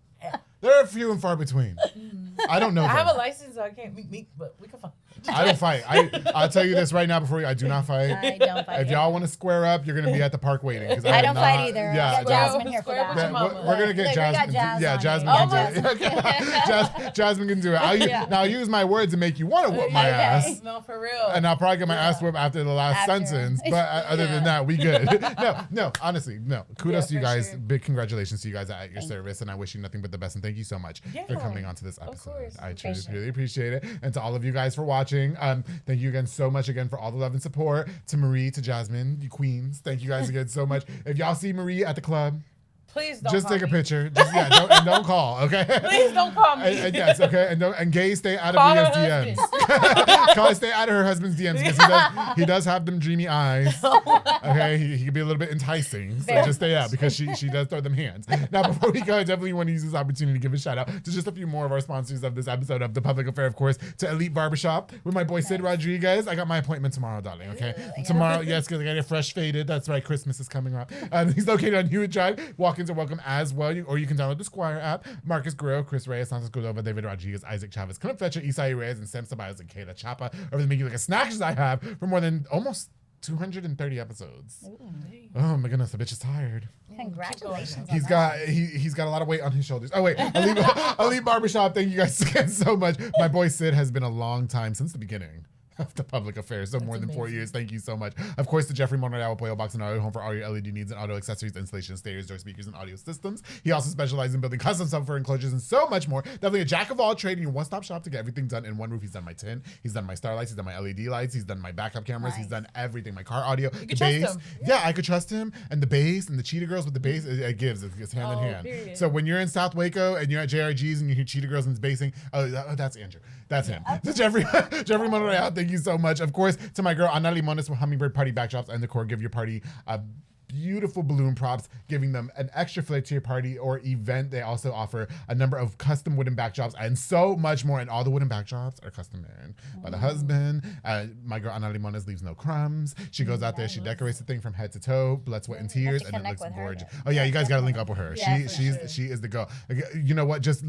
They're few and far between. I don't know. I have a license, so I can't meet, but we can fight. I don't fight. I'll tell you this right now before I do not fight. I don't fight. If y'all want to square up, you're gonna be at the park waiting. I don't fight either. Yeah, Jasmine here for that. We're gonna get Jasmine. Yeah, Jasmine can do it. Jasmine can do it. Now I'll use my words to make you want to whoop my ass. No, for real. And I'll probably get my ass whipped after the last sentence. But other than that, we good. No, honestly, no. Kudos to you guys. Sure. Big congratulations to you guys at your service, and I wish you nothing but the best. And thank you so much for coming onto this episode. I truly appreciate it. And to all of you guys for watching, thank you again so much again for all the love and support. To Marie, to Jasmine, you queens, thank you guys again so much. If y'all see Marie at the club, please don't just call take a me. picture. Just, don't call, okay? Please don't call me. Yes, okay. And Gay, stay out of Call Ria's her DMs. Stay out of her husband's DMs because he does have them dreamy eyes. Okay, he can be a little bit enticing. So just stay out because she does throw them hands. Now, before we go, I definitely want to use this opportunity to give a shout out to just a few more of our sponsors of this episode of The Public Affair, of course, to Elite Barbershop with my boy Sid Rodriguez. I got my appointment tomorrow, darling, okay? Tomorrow, yes, because I got it fresh faded. That's right, Christmas is coming up. He's located on Hewitt Drive. Walk-ins are welcome as well. Or you can download the Squire app. Marcus Guerrero, Chris Reyes, Santos Cordova, David Rodriguez, Isaac Chavez, Clint Fletcher, Isai Reyes, and Sam Sabido and Kayla Chapa over the Make You Like a Snack as I have for more than almost 230 episodes. Oh my goodness, the bitch is tired. Congratulations. He's got a lot of weight on his shoulders. Oh wait, Elite Barbershop, thank you guys again so much. My boy Sid has been a long time since the beginning. of the public affairs. So more than 4 amazing. years. Thank you so much. Of course, the Jeffrey Monreal Pollo Box and Audio Home for all your LED needs and audio accessories, installation, stereos, door speakers, and audio systems. He also specializes in building custom subwoofer enclosures and so much more. Definitely a jack of all trades and your one-stop shop to get everything done in one roof. He's done my tin. He's done my starlights. He's done my LED lights. He's done my backup cameras. He's done everything. My car audio. The trust bass. him. Yeah, I could trust him. And the bass and the Cheetah Girls with the bass, it gives. It's hand in hand. Period. So when you're in South Waco and you're at JRG's and you hear Cheetah Girls and it's bassing, that's Andrew. That's him. So Jeffrey Monreal, thank you so much. Of course, to my girl, Ana Limones with Hummingbird Party Backdrops and Decor. Give your party beautiful balloon props, giving them an extra flair to your party or event. They also offer a number of custom wooden backdrops and so much more. And all the wooden backdrops are custom made by the husband. My girl Ana Limones leaves no crumbs. She goes out there, she decorates the thing from head to toe, blood, sweat, and tears, and it looks gorgeous. Oh yeah, you guys got to link up with her. Yeah, she is the girl. You know what? Just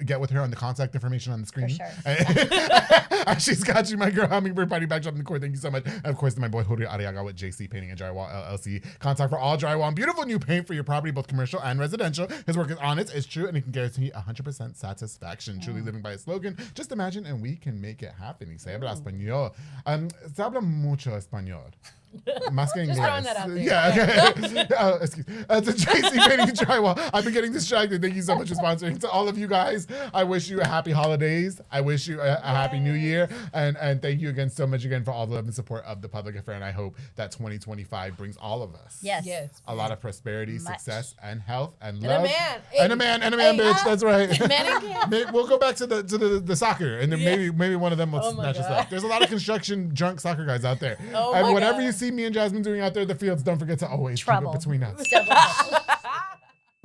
get with her on the contact information on the screen. For sure. She's got you, my girl. Hummingbird Party Backdrop and Decor. Thank you so much. And of course, to my boy Julio Arriaga with JC Painting and Drywall LLC. Contact for all drywall and beautiful new paint for your property, both commercial and residential. His work is honest, it's true, and he can guarantee 100% satisfaction. Truly living by his slogan. Just imagine, and we can make it happen. Y se habla español. Se habla mucho español. Más que Just inglés. throwing that out there. Yeah, okay. Excuse me. To JC Painting and Drywall. I've been getting distracted. Thank you so much for sponsoring. To all of you guys, I wish you a happy holidays. I wish you a happy new year. And thank you again so much again for all the love and support of the public affair. And I hope that 2025 brings all of us Yes. a lot of prosperity, success, and health, and And love. a man. And a man, bitch. That's right. Man again. We'll go back to the soccer, and then maybe one of them will Oh my snatch us God. up. There's a lot of construction drunk soccer guys out there. Oh And my whatever God. you see me and Jasmine doing out there in the fields, don't forget to always Trouble. keep it between us. Double trouble.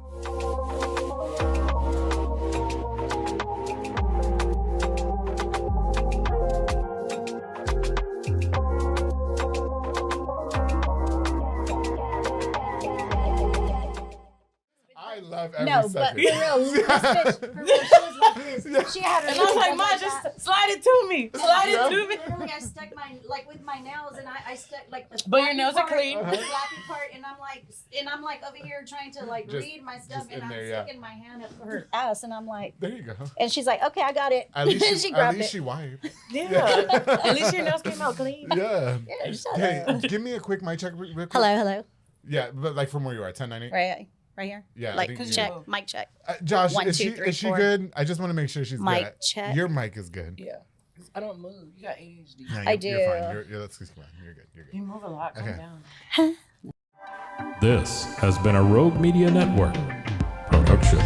I love every No, but second. for real, this bitch, for real, she was like this. She had her And I was nails like, done Ma, that. just slide it to me. Slide it to me. Literally, I stuck my with my nails, and I stuck like the. But your flappy nails are part, clean. The flappy part, and I'm like over here trying to like Just- read my stuff, just and in I'm there, yeah. sticking my hand up her ass, and I'm like, There you go. and she's like, okay, I got it. At least she grabbed it. she wiped. Yeah. At least your nails came out clean. Yeah. Yeah, shut Hey, up. give me a quick mic check. Real quick. Hello. Yeah, but like from where you are, 1098. Right here. Yeah, I Like think you- check, mic check. Josh, 1, is 2, she 3, is she 4. good? I just want to make sure she's Mic good. check. Your mic is good. Yeah. I don't move. You got ADHD. No, I You're do. fine. Let's just come on. You're good. You're good. You move a lot. Calm Okay. down. This has been a Rogue Media Network production.